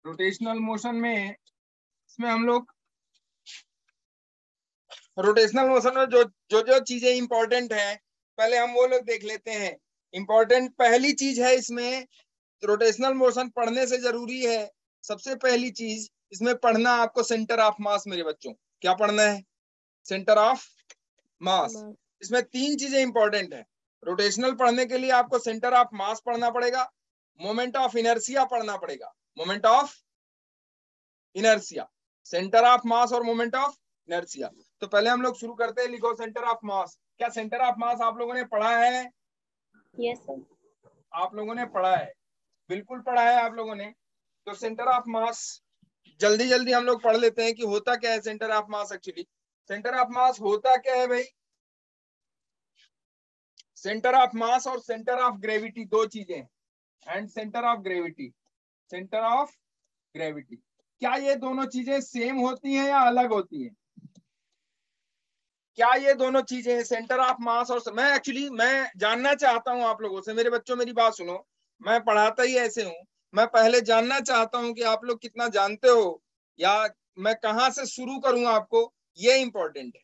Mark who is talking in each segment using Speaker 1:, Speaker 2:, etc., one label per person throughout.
Speaker 1: Rotational motion में इसमें हम लोग रोटेशनल मोशन में जो जो जो चीजें इंपॉर्टेंट है पहले हम वो लोग देख लेते हैं। इंपॉर्टेंट पहली चीज है इसमें, रोटेशनल मोशन पढ़ने से जरूरी है। सबसे पहली चीज इसमें पढ़ना आपको सेंटर ऑफ मास। मेरे बच्चों क्या पढ़ना है? सेंटर ऑफ मास। इसमें तीन चीजें इंपॉर्टेंट है। रोटेशनल पढ़ने के लिए आपको सेंटर ऑफ मास पढ़ना पड़ेगा, मोमेंट ऑफ इनर्शिया पढ़ना पड़ेगा। Moment of inertia, centre of मास और मोमेंट ऑफ इनर्शिया। तो पहले हम लोग शुरू करते हैं। लिखो सेंटर ऑफ मास। क्या सेंटर ऑफ मास आप लोगों ने पढ़ा है?
Speaker 2: Yes sir.
Speaker 1: आप लोगों ने पढ़ा है, बिल्कुल पढ़ा है आप लोगों ने। तो सेंटर ऑफ मास जल्दी जल्दी हम लोग पढ़ लेते हैं कि होता क्या है centre of mass. Actually centre of मास होता क्या है भाई? सेंटर ऑफ मास और सेंटर ऑफ ग्रेविटी दो चीजें हैं। And centre of gravity, centre of gravity, क्या ये दोनों चीजें सेम होती हैं या अलग होती हैं? क्या ये दोनों चीजें सेंटर ऑफ मास और मैं जानना चाहता हूं आप लोगों से। मेरे बच्चों मेरी बात सुनो, मैं पढ़ाता ही ऐसे हूं। मैं पहले जानना चाहता हूं कि आप लोग कितना जानते हो, या मैं कहां से शुरू करूं आपको, ये इंपॉर्टेंट है।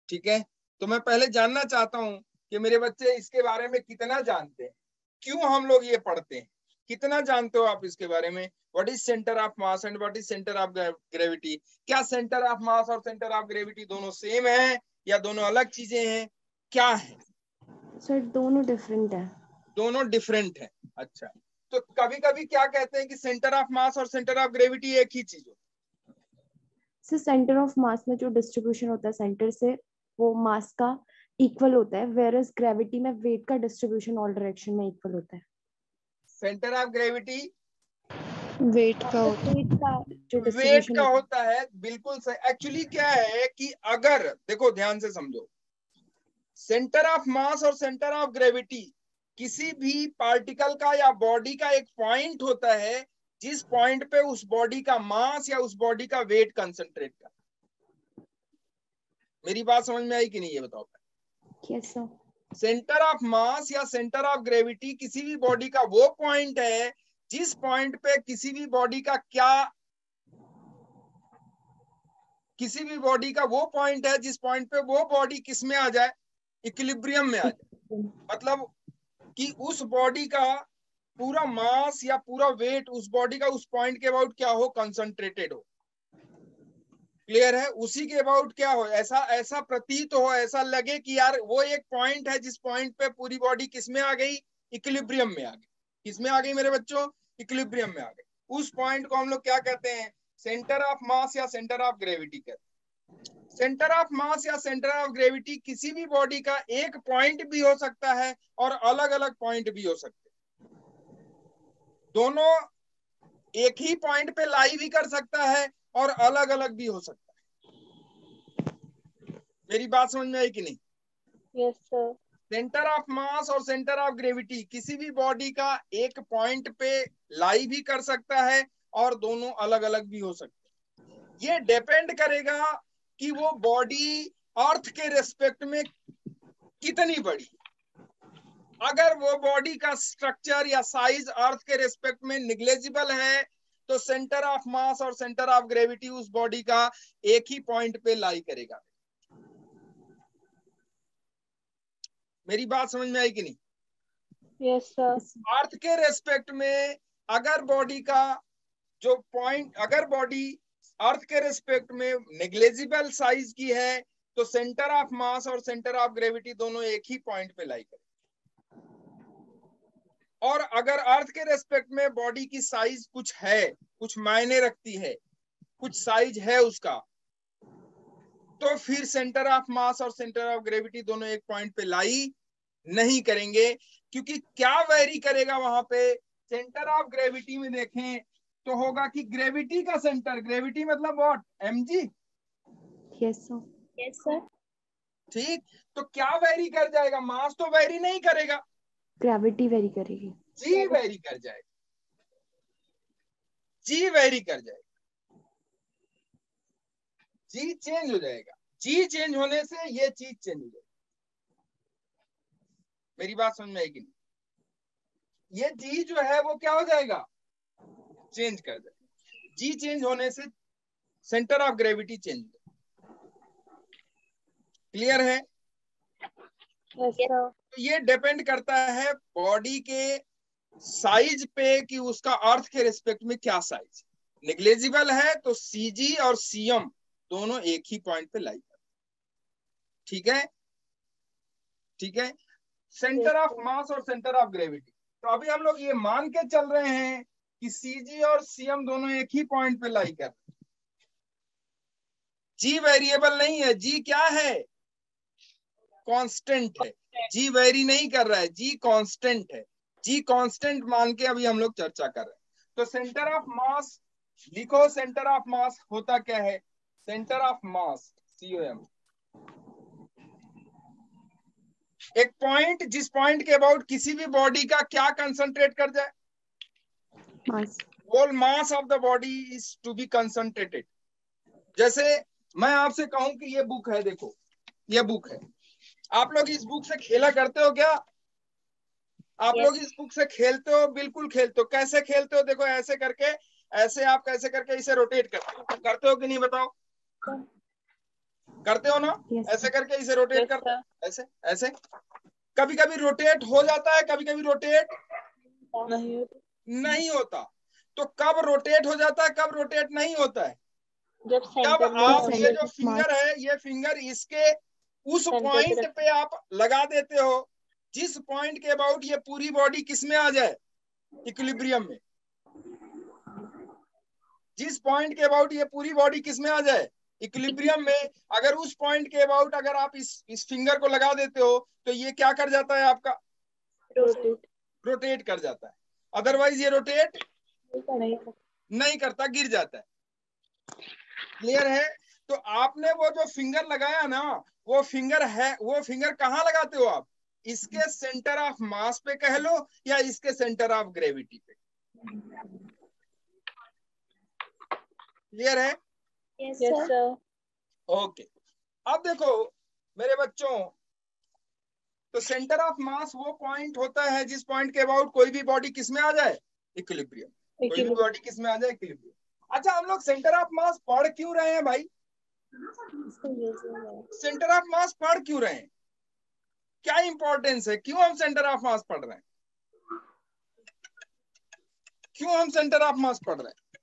Speaker 1: ठीक है, तो मैं पहले जानना चाहता हूं कि मेरे बच्चे इसके बारे में कितना जानते हैं, क्यों हम लोग ये पढ़ते हैं, कितना जानते हो आप इसके बारे में। What is centre of mass and what is centre of gravity? क्या सेंटर ऑफ मास और सेंटर ऑफ ग्रेविटी दोनों सेम है या दोनों अलग चीजें हैं? क्या है
Speaker 2: सर दोनों डिफरेंट है।
Speaker 1: दोनों डिफरेंट है। अच्छा, तो कभी कभी क्या कहते हैं कि सेंटर ऑफ मास और सेंटर ऑफ ग्रेविटी एक ही चीज हो।
Speaker 2: सर सेंटर ऑफ मास में जो डिस्ट्रीब्यूशन होता है सेंटर से, वो मास का इक्वल होता है, वेयरएज ग्रेविटी में वेट का डिस्ट्रीब्यूशन ऑल डायरेक्शन में इक्वल होता है।
Speaker 1: सेंटर ऑफ ग्रेविटी
Speaker 2: वेट का होता है, वेट का जो
Speaker 1: वेट
Speaker 2: डिस्ट्रीब्यूशन
Speaker 1: का
Speaker 2: होता
Speaker 1: होता है। बिल्कुल सही। एक्चुअली क्या है कि अगर देखो ध्यान से समझो, सेंटर ऑफ मास और सेंटर ऑफ ग्रेविटी किसी भी पार्टिकल का या बॉडी का एक पॉइंट होता है जिस पॉइंट पे उस बॉडी का मास या उस बॉडी का वेट कंसंट्रेट कर। मेरी बात समझ में आई कि नहीं, ये बताओ।
Speaker 2: है। Yes sir.
Speaker 1: सेंटर ऑफ मास या सेंटर ऑफ ग्रेविटी किसी भी बॉडी का वो पॉइंट है जिस पॉइंट पे किसी भी बॉडी का क्या, किसी भी बॉडी का वो पॉइंट है जिस पॉइंट पे वो बॉडी किस में आ जाए, इक्विलिब्रियम में आ जाए। मतलब कि उस बॉडी का पूरा मास या पूरा वेट उस बॉडी का उस पॉइंट के अबाउट क्या हो, कंसंट्रेटेड हो। क्लियर है? उसी के अबाउट क्या हो, ऐसा ऐसा प्रतीत हो, ऐसा लगे कि यार वो एक पॉइंट है जिस पॉइंट पे पूरी बॉडी किस में आ गई, इक्विलिब्रियम में आ गई। किस में आ गई मेरे बच्चों? इक्विलिब्रियम में आ गई। उस पॉइंट को हम लोग क्या कहते हैं? सेंटर ऑफ मास या सेंटर ऑफ ग्रेविटी कहते हैं। सेंटर ऑफ मास या सेंटर ऑफ ग्रेविटी किसी भी बॉडी का एक पॉइंट भी हो सकता है और अलग अलग पॉइंट भी हो सकते हैं। दोनों एक ही पॉइंट पे लाई भी कर सकता है और अलग अलग भी हो सकता है। मेरी बात समझ में आई कि नहीं?
Speaker 2: Yes sir.
Speaker 1: सेंटर ऑफ मास और सेंटर ऑफ ग्रेविटी किसी भी बॉडी का एक पॉइंट पे लाई भी कर सकता है और दोनों अलग अलग भी हो सकते हैं। ये डिपेंड करेगा कि वो बॉडी अर्थ के रेस्पेक्ट में कितनी बड़ी। अगर वो बॉडी का स्ट्रक्चर या साइज अर्थ के रेस्पेक्ट में निग्लेजिबल है तो सेंटर ऑफ मास और सेंटर ऑफ ग्रेविटी उस बॉडी का एक ही पॉइंट पे लाई करेगा। मेरी बात समझ में आई कि नहीं?
Speaker 2: Yes sir.
Speaker 1: अर्थ के रेस्पेक्ट में अगर बॉडी का जो पॉइंट, अगर बॉडी अर्थ के रेस्पेक्ट में नेग्लेजिबल साइज की है तो सेंटर ऑफ मास और सेंटर ऑफ ग्रेविटी दोनों एक ही पॉइंट पे लाई करें। और अगर अर्थ के रेस्पेक्ट में बॉडी की साइज कुछ है, कुछ मायने रखती है, कुछ साइज है उसका, तो फिर सेंटर ऑफ मास और सेंटर ऑफ ग्रेविटी दोनों एक पॉइंट पे लाई नहीं करेंगे। क्योंकि क्या वेरी करेगा वहां पे? सेंटर ऑफ ग्रेविटी में देखें तो होगा कि ग्रेविटी का सेंटर, ग्रेविटी मतलब what, mg।
Speaker 2: Yes sir. Yes sir.
Speaker 1: ठीक, तो क्या वेरी कर जाएगा? मास तो वेरी नहीं करेगा,
Speaker 2: ग्रेविटी वेरी करेगी।
Speaker 1: जी वेरी कर जाएगा, जी वेरी कर जाएगा, जी चेंज हो जाएगा। जी चेंज होने से ये चीज चेंज हो जाएगी। मेरी बात समझ में आएगी नहीं? ये जी जो है वो क्या हो जाएगा, चेंज कर जाएगा। जी चेंज होने से centre of gravity change. Clear है? तो ये डिपेंड करता है बॉडी के साइज पे कि उसका अर्थ के रिस्पेक्ट में क्या साइज। नेग्लेजिबल है तो सीजी और सीएम दोनों एक ही पॉइंट पे लाई करते। ठीक है, ठीक है। सेंटर ऑफ मास और सेंटर ऑफ ग्रेविटी, तो अभी हम लोग ये मान के चल रहे हैं कि सीजी और सीएम दोनों एक ही पॉइंट पे लाई करते हैं। जी वेरिएबल नहीं है, जी क्या है? कांस्टेंट है। जी वेरी नहीं कर रहा है, जी कांस्टेंट है। जी कांस्टेंट मान के अभी हम लोग चर्चा कर रहे हैं। तो सेंटर ऑफ मास लिखो, सेंटर ऑफ मास होता क्या है? सेंटर ऑफ मास COM, एक पॉइंट जिस पॉइंट के अबाउट किसी भी बॉडी का क्या कंसंट्रेट कर जाए?
Speaker 2: Mass.
Speaker 1: Whole mass of the body is to be concentrated. जैसे मैं आपसे कहूं कि ये बुक है, देखो ये बुक है, आप लोग इस बुक से खेला करते हो क्या? आप लोग इस बुक से खेलते हो? बिल्कुल खेलते हो। कैसे खेलते हो? देखो ऐसे करके, ऐसे आप कैसे करके इसे रोटेट करते हो कि नहीं बताओ? करते हो ना? ऐसे करके इसे रोटेट करते हो, ऐसे ऐसे। कभी कभी रोटेट हो जाता है, कभी कभी रोटेट नहीं होता। तो कब रोटेट हो जाता है, कब रोटेट नहीं होता है? जब आप ये जो फिंगर है, ये फिंगर इसके उस पॉइंट पे आप लगा देते हो जिस पॉइंट के अबाउट ये पूरी बॉडी किस में आ जाए? इक्विलिब्रियम में। जिस पॉइंट के अबाउट ये पूरी बॉडी किस में आ जाए? इक्विलिब्रियम में। अगर उस पॉइंट के अबाउट अगर आप इस फिंगर को लगा देते हो तो ये क्या कर जाता है आपका? रोटेट कर जाता है। अदरवाइज ये रोटेट नहीं करता, गिर जाता है। क्लियर है? तो आपने वो जो फिंगर लगाया ना, वो फिंगर है, वो फिंगर कहाँ लगाते हो आप? इसके सेंटर ऑफ मास पे कह लो या इसके सेंटर ऑफ ग्रेविटी पे। क्लियर है?
Speaker 3: Yes sir.
Speaker 1: ओके। अब देखो मेरे बच्चों, तो सेंटर ऑफ मास वो पॉइंट होता है जिस पॉइंट के अबाउट कोई भी बॉडी किस में आ जाए? इक्विलिब्रियम। कोई भी बॉडी किस में आ जाए? इक्विलिब्रियम। अच्छा, हम लोग सेंटर ऑफ मास पढ़ क्यों रहे हैं भाई? सेंटर ऑफ मास पढ़ क्यों रहे हैं? क्या इंपॉर्टेंस है? क्यों हम सेंटर ऑफ मास पढ़ रहे हैं? क्यों हम सेंटर ऑफ मास पढ़ रहे हैं?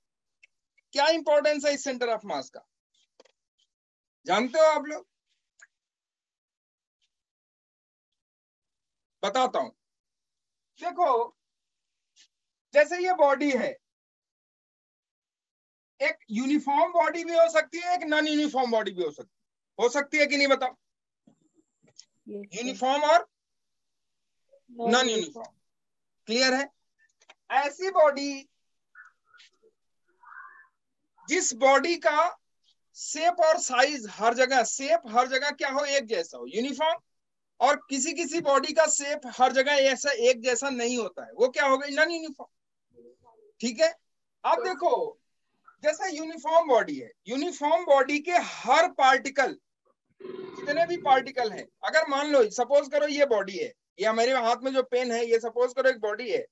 Speaker 1: क्या इंपॉर्टेंस है इस सेंटर ऑफ मास का? जानते हो आप लोग? बताता हूं। देखो, जैसे ये बॉडी है, एक यूनिफॉर्म बॉडी भी हो सकती है, एक नॉन यूनिफॉर्म बॉडी भी हो सकती है कि नहीं बताओ? यूनिफॉर्म और नॉन यूनिफॉर्म। क्लियर है? ऐसी बॉडी जिस बॉडी का शेप और साइज हर जगह, शेप हर जगह क्या हो? एक जैसा हो, यूनिफॉर्म। और किसी किसी बॉडी का शेप हर जगह ऐसा एक जैसा नहीं होता है, वो क्या हो गई? Non uniform. ठीक है? अब देखो, जैसा यूनिफॉर्म बॉडी है, यूनिफॉर्म बॉडी के हर पार्टिकल, जितने भी पार्टिकल हैं, अगर मान लो सपोज करो ये बॉडी है, या मेरे हाथ में जो पेन है ये सपोज करो एक बॉडी है।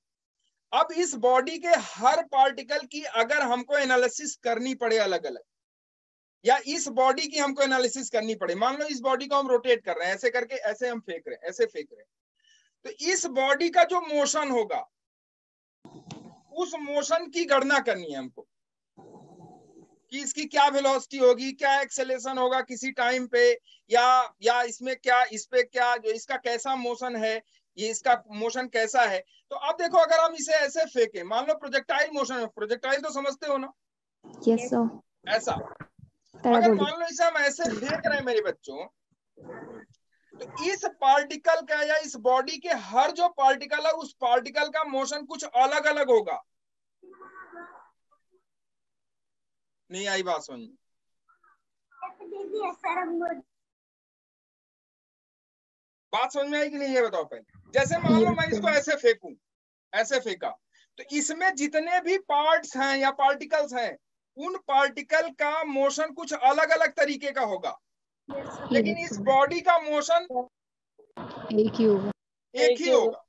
Speaker 1: अब इस बॉडी के हर पार्टिकल की अगर हमको एनालिसिस करनी पड़े अलग अलग, या इस बॉडी की हमको एनालिसिस करनी पड़े, मान लो इस बॉडी को हम रोटेट कर रहे हैं, ऐसे करके ऐसे हम फेंक रहे हैं, ऐसे फेंक रहे हैं, तो इस बॉडी का जो मोशन होगा उस मोशन की गणना करनी है हमको कि इसकी क्या वेलोसिटी होगी, क्या एक्सेलेरेशन होगा किसी टाइम पे, या इसमें क्या, इस पे क्या, जो इसका कैसा मोशन है, ये इसका मोशन कैसा है। तो अब देखो, अगर हम इसे ऐसे फेंके, मान लो प्रोजेक्टाइल मोशन है, प्रोजेक्टाइल तो समझते हो ना?
Speaker 2: Yes sir.
Speaker 1: ऐसा अगर मान लो इसे हम ऐसे फेंक रहे हैं मेरे बच्चों, तो इस पार्टिकल का या इस बॉडी के हर जो पार्टिकल है उस पार्टिकल का मोशन कुछ अलग अलग होगा। नहीं आई बात समझ? बात समझ में आई कि नहीं, ये बताओ पहले। जैसे मान लो मैं इसको ऐसे फेंकूं, ऐसे फेंका, तो इसमें जितने भी पार्ट्स हैं या पार्टिकल्स हैं, उन पार्टिकल का मोशन कुछ अलग अलग तरीके का होगा, लेकिन इस बॉडी का मोशन
Speaker 2: एक ही होगा।
Speaker 1: एक ही होगा।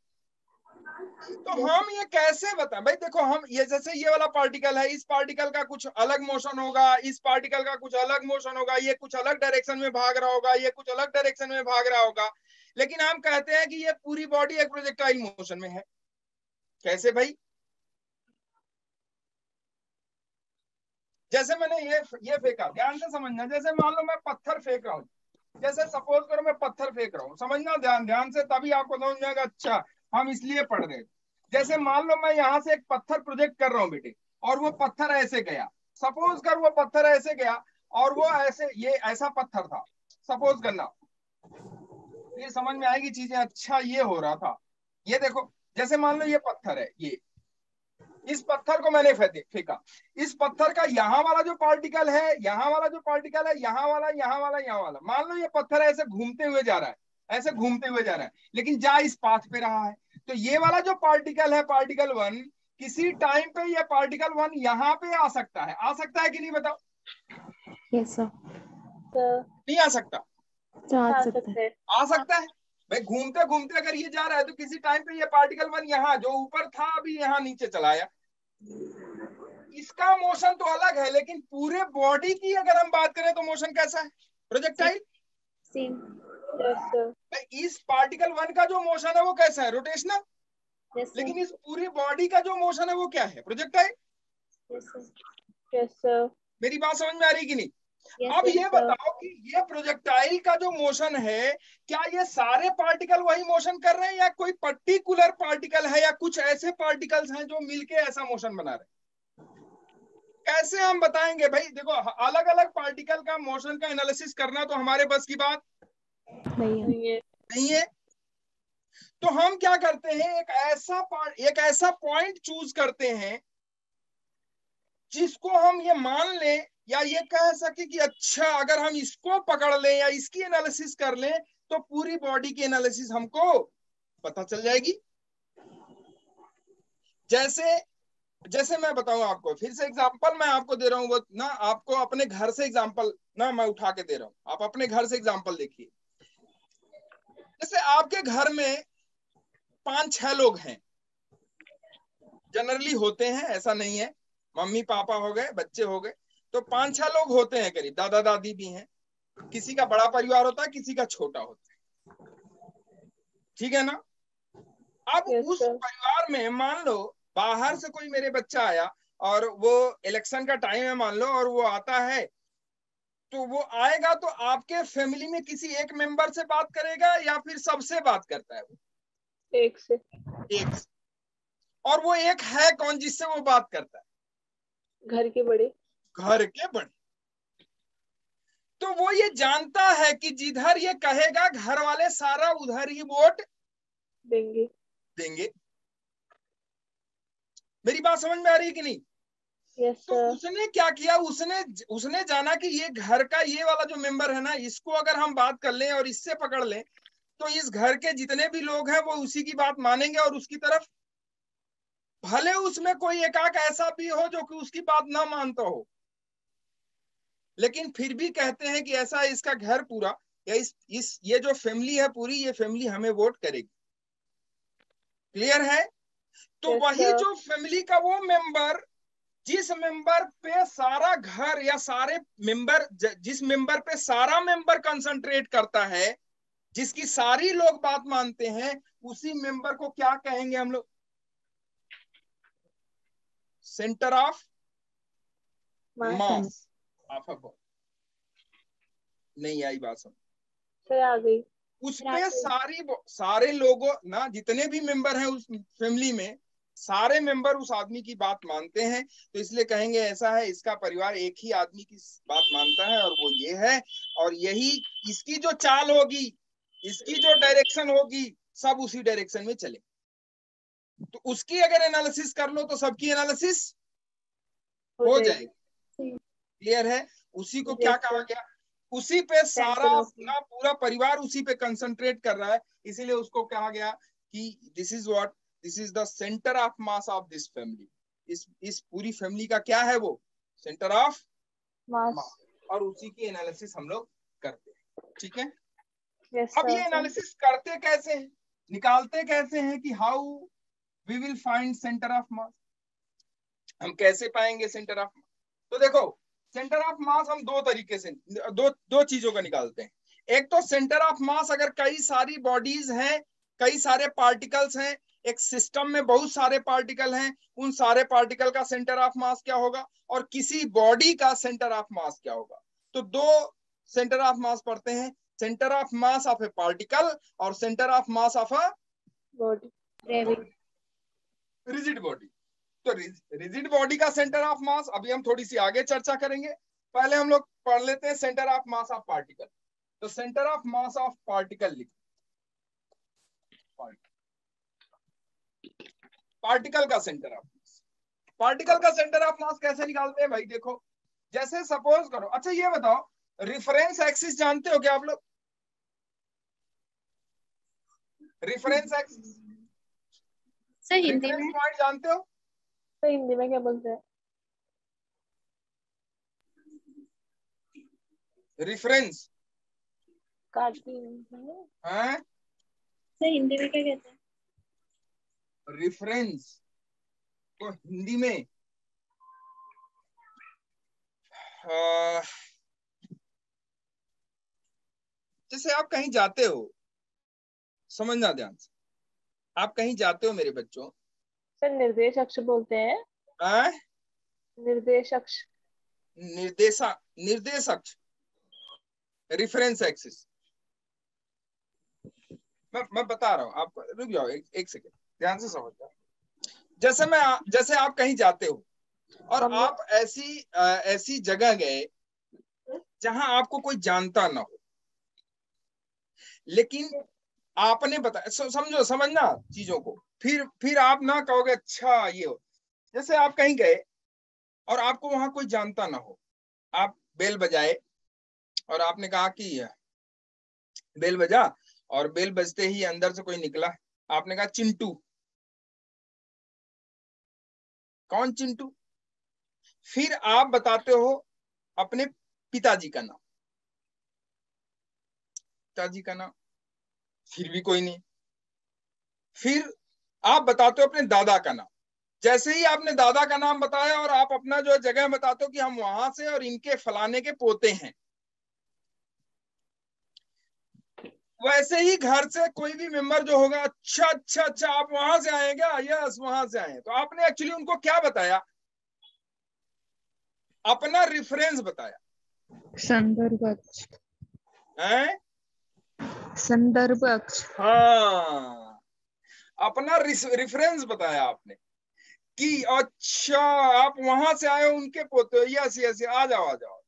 Speaker 1: तो हम ये कैसे बताएं भाई? देखो हम ये, जैसे ये वाला पार्टिकल है, इस पार्टिकल का कुछ अलग मोशन होगा, इस पार्टिकल का कुछ अलग मोशन होगा, ये कुछ अलग डायरेक्शन में भाग रहा होगा, ये कुछ अलग डायरेक्शन में भाग रहा होगा, लेकिन हम कहते हैं कि ये पूरी बॉडी एक प्रोजेक्टाइल मोशन में है। कैसे भाई? जैसे मैंने ये फेंका, ध्यान से समझना। जैसे मान लो मैं पत्थर फेंक रहा हूँ, जैसे सपोज करो मैं पत्थर फेंक रहा हूँ, समझना ध्यान ध्यान से, तभी आपको समझ जाएगा अच्छा हम इसलिए पढ़ रहे हैं। जैसे मान लो मैं यहाँ से एक पत्थर प्रोजेक्ट कर रहा हूँ बेटे, और वो पत्थर ऐसे गया, सपोज कर वो पत्थर ऐसे गया, और वो ऐसे, ये ऐसा पत्थर था, सपोज करना, ये समझ में आएगी चीजें। अच्छा ये हो रहा था, ये देखो, जैसे मान लो ये पत्थर है, ये इस पत्थर को मैंने फेंका, इस पत्थर का यहाँ वाला जो पार्टिकल है, यहाँ वाला जो पार्टिकल है, यहाँ वाला, यहाँ वाला, यहाँ वाला, मान लो ये पत्थर ऐसे घूमते हुए जा रहा है, ऐसे घूमते हुए जा रहा है, लेकिन जा इस पाथ पे रहा है। तो ये वाला जो पार्टिकल है, पार्टिकल वन, किसी टाइम पे ये पार्टिकल वन यहाँ पे आ सकता है, आ सकता है कि नहीं बताओ?
Speaker 2: Yes sir.
Speaker 1: नहीं आ सकता?
Speaker 2: आ सकता है।
Speaker 1: आ सकता है भाई। घूमते घूमते अगर ये जा रहा है तो किसी टाइम पे ये पार्टिकल वन यहाँ जो ऊपर था अभी यहाँ नीचे चला आया। इसका मोशन तो अलग है, लेकिन पूरे बॉडी की अगर हम बात करें तो मोशन कैसा है? Projectile
Speaker 2: same.
Speaker 1: इस पार्टिकल वन का जो मोशन है वो कैसा है? रोटेशनल। लेकिन इस पूरी बॉडी का जो मोशन है वो क्या है? प्रोजेक्टाइल। मेरी बात समझ में आ रही कि नहीं? अब ये बताओ कि ये प्रोजेक्टाइल का जो मोशन है, क्या ये सारे पार्टिकल वही मोशन कर रहे हैं, या कोई पर्टिकुलर पार्टिकल है, या कुछ ऐसे पार्टिकल्स हैं जो मिलके ऐसा मोशन बना रहे हैं? कैसे हम बताएंगे भाई? देखो अलग अलग पार्टिकल का मोशन का एनालिसिस करना तो हमारे बस की बात नहीं है। तो हम क्या करते हैं, एक ऐसा पॉइंट चूज करते हैं जिसको हम ये मान लें या ये कह सके कि अच्छा अगर हम इसको पकड़ लें या इसकी एनालिसिस कर लें तो पूरी बॉडी की एनालिसिस हमको पता चल जाएगी। जैसे जैसे मैं बताऊं आपको, फिर से एग्जांपल मैं आपको दे रहा हूं, वो ना आपको अपने घर से एग्जांपल ना मैं उठा के दे रहा हूं, आप अपने घर से एग्जांपल देखिए। जैसे आपके घर में 5-6 लोग हैं, जनरली होते हैं, ऐसा नहीं है, मम्मी पापा हो गए, बच्चे हो गए, तो 5-6 लोग होते हैं करीब, दादा दादी भी हैं। किसी का बड़ा परिवार होता है, किसी का छोटा होता है, ठीक है ना? अब उस परिवार में मान लो बाहर से कोई मेरे बच्चा आया, और वो इलेक्शन का टाइम है मान लो, और वो आता है, तो वो आएगा तो आपके फैमिली में किसी एक मेंबर से बात करेगा या फिर सबसे बात करता है? वो एक से। और वो एक है कौन जिससे वो बात करता है? घर के बड़े। तो वो ये जानता है कि जिधर ये कहेगा घर वाले सारा उधर ही वोट देंगे। मेरी बात समझ में आ रही है कि नहीं? तो उसने क्या किया, उसने जाना कि ये घर का ये वाला जो मेंबर है ना, इसको अगर हम बात कर लें और इससे पकड़ लें तो इस घर के जितने भी लोग हैं वो उसी की बात मानेंगे और उसकी तरफ, भले उसमें कोई एकाक ऐसा भी हो जो कि उसकी बात ना मानता हो, लेकिन फिर भी कहते हैं कि ऐसा इसका घर पूरा या इस ये जो फैमिली है पूरी, ये फैमिली हमें वोट करेगी। क्लियर है? तो वही जो फैमिली का वो मेंबर, जिस मेंबर पे सारा घर या सारे मेंबर, जिस मेंबर पे सारा मेंबर कंसंट्रेट करता है, जिसकी सारी लोग बात मानते हैं, उसी मेंबर को क्या कहेंगे हम लोग? Centre of mass of a body. नहीं आई बात समझ? सर आ गई। उसपे सारे लोगों ना, जितने भी मेंबर हैं उस फैमिली में, सारे मेंबर उस आदमी की बात मानते हैं, तो इसलिए कहेंगे ऐसा है, इसका परिवार एक ही आदमी की बात मानता है और वो ये है, और यही इसकी जो चाल होगी, इसकी जो डायरेक्शन होगी, सब उसी डायरेक्शन में चले। तो उसकी अगर एनालिसिस कर लो तो सबकी एनालिसिस हो जाएगी। क्लियर है? उसी को क्या कहा गया? उसी पे सारा अपना पूरा परिवार उसी पे कंसंट्रेट कर रहा है, इसीलिए उसको कहा गया कि this is the centre of mass of this family. इस पूरी फैमिली का क्या है? वो सेंटर ऑफ मास। और उसी की एनालिसिस हम लोग करते हैं। ठीक है? अब ये एनालिसिस करते कैसे हैं, निकालते कैसे हैं कि how we will find centre of mass. हम कैसे पाएंगे सेंटर ऑफ मास? तो देखो सेंटर ऑफ मास हम दो तरीके से दो चीजों का निकालते हैं। एक तो सेंटर ऑफ मास, अगर कई सारी बॉडीज हैं, कई सारे पार्टिकल्स हैं, एक सिस्टम में बहुत सारे पार्टिकल हैं, उन सारे पार्टिकल का सेंटर ऑफ मास क्या होगा, और किसी बॉडी का सेंटर ऑफ मास क्या होगा। तो दो सेंटर ऑफ मास पढ़ते हैं, centre of mass of a particle और centre of mass of a
Speaker 2: body.
Speaker 1: Rigid body. तो रिजिड बॉडी का सेंटर ऑफ मास अभी हम थोड़ी सी आगे चर्चा करेंगे, पहले हम लोग पढ़ लेते हैं centre of mass of particle. तो centre of mass of particle लिखो, पार्टिकल का सेंटर ऑफ मास। पार्टिकल का सेंटर ऑफ मास कैसे निकालते हैं भाई? देखो जैसे सपोज करो, अच्छा ये बताओ रिफरेंस एक्सिस जानते हो क्या आप लोग? Reference axis
Speaker 2: sir Hindi
Speaker 1: reference
Speaker 2: में,
Speaker 1: पॉइंट जानते हो?
Speaker 2: सर हिंदी में क्या बोलते हैं?
Speaker 1: रिफरेंस
Speaker 2: काटती
Speaker 1: है,
Speaker 2: सर हिंदी में क्या कहते हैं?
Speaker 1: रिफरेंस तो हिंदी में जैसे आप कहीं जाते हो, समझना ध्यान से, आप कहीं जाते हो मेरे बच्चों,
Speaker 2: सर निर्देश अक्ष बोलते हैं। निर्देश अक्ष,
Speaker 1: निर्देश अक्ष, रिफरेंस एक्सिस। मैं बता रहा हूँ आपको, रुक जाओ एक सेकेंड, ध्यान से समझ जाओ। जैसे आप कहीं जाते हो और आप ऐसी जगह गए जहां आपको कोई जानता ना हो, लेकिन आपने बताया, समझो, समझना चीजों को, फिर आप ना कहोगे अच्छा ये हो। जैसे आप कहीं गए और आपको वहां कोई जानता ना हो, आप बेल बजाए और आपने कहा कि बेल बजा, और बेल बजते ही अंदर से कोई निकला, आपने कहा चिंटू। कौन चिंटू? फिर आप बताते हो अपने पिताजी का नाम, पिताजी का नाम, फिर भी कोई नहीं। फिर आप बताते हो अपने दादा का नाम। जैसे ही आपने दादा का नाम बताया और आप अपना जो जगह बताते हो कि हम वहां से और इनके फलाने के पोते हैं, वैसे ही घर से कोई भी मेंबर जो होगा, अच्छा अच्छा अच्छा आप वहां से आए क्या? यस वहां से आए। तो आपने एक्चुअली उनको क्या बताया? अपना रिफरेंस बताया,
Speaker 2: संदर्भ अक्ष,
Speaker 1: हैं?
Speaker 2: संदर्भ अक्ष।
Speaker 1: हाँ, अपना रिफरेंस बताया आपने कि अच्छा आप वहां से आए हो, उनके पोते हो, यस यस, आ जाओ आ जाओ।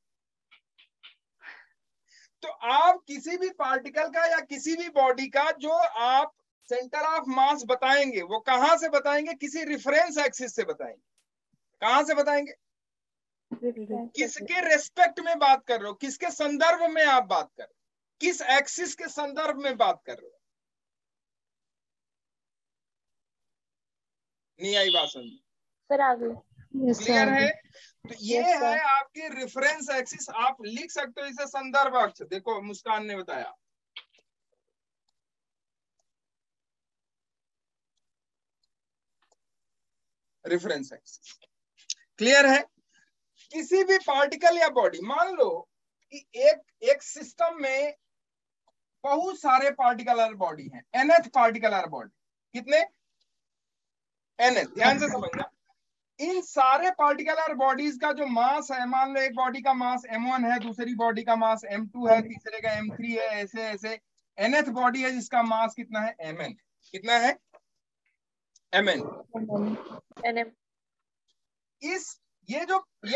Speaker 1: तो आप किसी भी पार्टिकल का या किसी भी बॉडी का जो आप सेंटर ऑफ मास बताएंगे, वो कहां से बताएंगे? किसी रिफरेंस एक्सिस से बताएंगे। कहां से बताएंगे? किसके रेस्पेक्ट में बात कर रहे हो, किसके संदर्भ में आप बात कर रहे हो, किस एक्सिस के संदर्भ में बात कर रहे हो? नहीं आई बात समझ?
Speaker 2: सर आगे।
Speaker 1: क्लियर है? तो ये है आपके रेफरेंस एक्सिस। आप लिख सकते हो इसे संदर्भ अक्ष। देखो मुस्कान ने बताया, रेफरेंस एक्सिस। क्लियर है? किसी भी पार्टिकल या बॉडी, मान लो कि एक सिस्टम में बहुत सारे पार्टिकुलर बॉडी हैं, nth पार्टिकुलर बॉडी। कितने? nth। ध्यान से समझना, इन सारे पार्टिकुलर बॉडीज का जो मास है, मान लो एक बॉडी का मास m1 है, दूसरी बॉडी का मास m2 है, तीसरे का m3 है, ऐसे ऐसे nth बॉडी है जिसका मास कितना है? mn। कितना है? mn। ये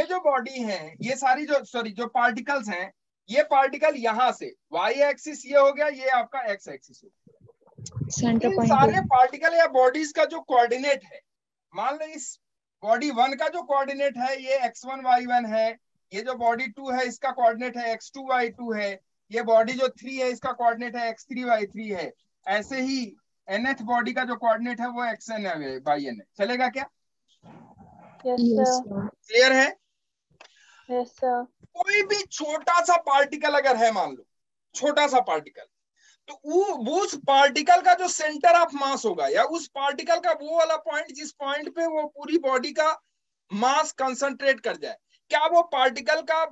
Speaker 1: जो बॉडी है, ये सारी जो पार्टिकल्स हैं, ये पार्टिकल यहां से y एक्सिस ये हो गया, ये आपका x एक्सिस हो गया। इन सारे पार्टिकल या बॉडीज का जो कोऑर्डिनेट है, मान लो इस बॉडी 1 का जो कोऑर्डिनेट है ये x1 y1 है, ये जो बॉडी 2 है इसका कोऑर्डिनेट है x2 y2 है, ये बॉडी जो 3 है इसका कोऑर्डिनेट है x3 y3 है। ऐसे ही nth बॉडी का जो कोऑर्डिनेट है वो xn है, yn है। चलेगा क्या? क्लियर है?
Speaker 2: Yes sir.
Speaker 1: कोई भी छोटा सा पार्टिकल अगर है, मान लो छोटा सा पार्टिकल, तो वो उस पार्टिकल का जो सेंटर ऑफ मास होगा, या उस पार्टिकल का वो वाला पॉइंट जिस पॉइंट पे वो पूरी बॉडी का मास कंसंट्रेट कर जाए, क्या वो पार्टिकल का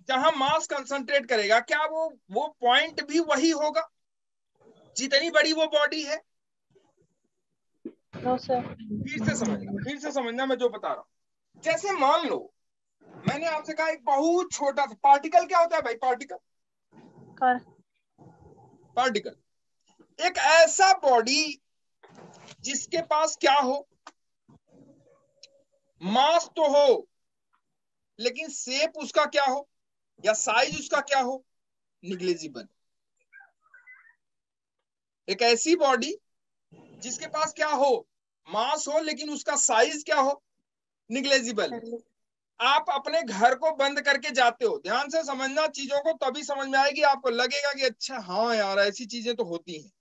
Speaker 1: जहां मास कंसंट्रेट करेगा, क्या वो पॉइंट भी वही होगा जितनी बड़ी वो बॉडी है?
Speaker 3: No sir.
Speaker 1: फिर से समझना मैं जो बता रहा हूं। जैसे मान लो मैंने आपसे कहा एक बहुत छोटा सा पार्टिकल, क्या होता है भाई? पार्टिकल एक ऐसा बॉडी जिसके पास क्या हो, मास तो हो, लेकिन शेप उसका क्या हो या साइज उसका क्या हो? निग्लेजिबल। एक ऐसी बॉडी जिसके पास क्या हो, मास हो, लेकिन उसका साइज क्या हो? निग्लेजिबल। आप अपने घर को बंद करके जाते हो, ध्यान से समझना चीजों को, तभी समझ में आएगी, आपको लगेगा कि अच्छा हाँ यार ऐसी चीजें तो होती हैं।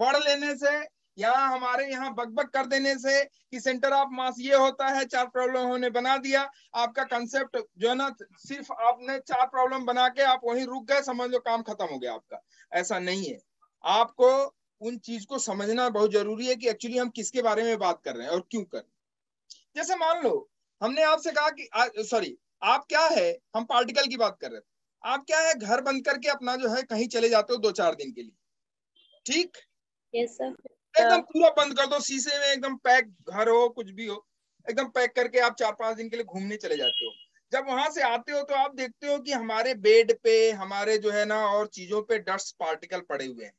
Speaker 1: पढ़ लेने से या हमारे यहाँ बकबक कर देने से कि सेंटर ऑफ मास ये होता है, 4 प्रॉब्लम होने बना दिया, आपका कंसेप्ट जो है ना, सिर्फ आपने 4 प्रॉब्लम बना के आप वहीं रुक गए, समझ लो काम खत्म हो गया आपका। ऐसा नहीं है, आपको उन चीज को समझना बहुत जरूरी है कि एक्चुअली हम किसके बारे में बात कर रहे हैं और क्यों कर रहे हैं। जैसे मान लो हमने आपसे कहा कि सॉरी, आप क्या है, हम पार्टिकल की बात कर रहे थे, आप क्या है, घर बंद करके अपना जो है कहीं चले जाते हो 2-4 दिन के लिए, ठीक?
Speaker 3: Yes sir.
Speaker 1: एकदम पूरा बंद कर दो, शीशे में एकदम पैक घर हो, कुछ भी हो, एकदम पैक करके आप 4-5 दिन के लिए घूमने चले जाते हो। जब वहां से आते हो तो आप देखते हो कि हमारे बेड पे, हमारे जो है ना और चीजों पे डस्ट पार्टिकल पड़े हुए हैं।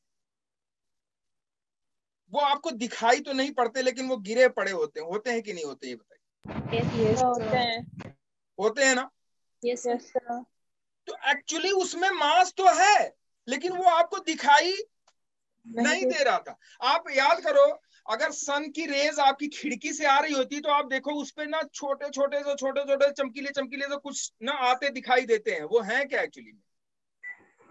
Speaker 1: वो आपको दिखाई तो नहीं पड़ते, लेकिन वो गिरे पड़े होते हैं कि नहीं होते, ये बताइए। होते हैं ना?
Speaker 3: Yes sir.
Speaker 1: तो एक्चुअली उसमें मास तो है, लेकिन वो आपको दिखाई नहीं दे रहा था। आप याद करो, अगर सन की रेज आपकी खिड़की से आ रही होती तो आप देखो उस पे ना छोटे छोटे चमकीले चमकीले तो कुछ ना आते दिखाई देते हैं, वो हैं क्या एक्चुअली में?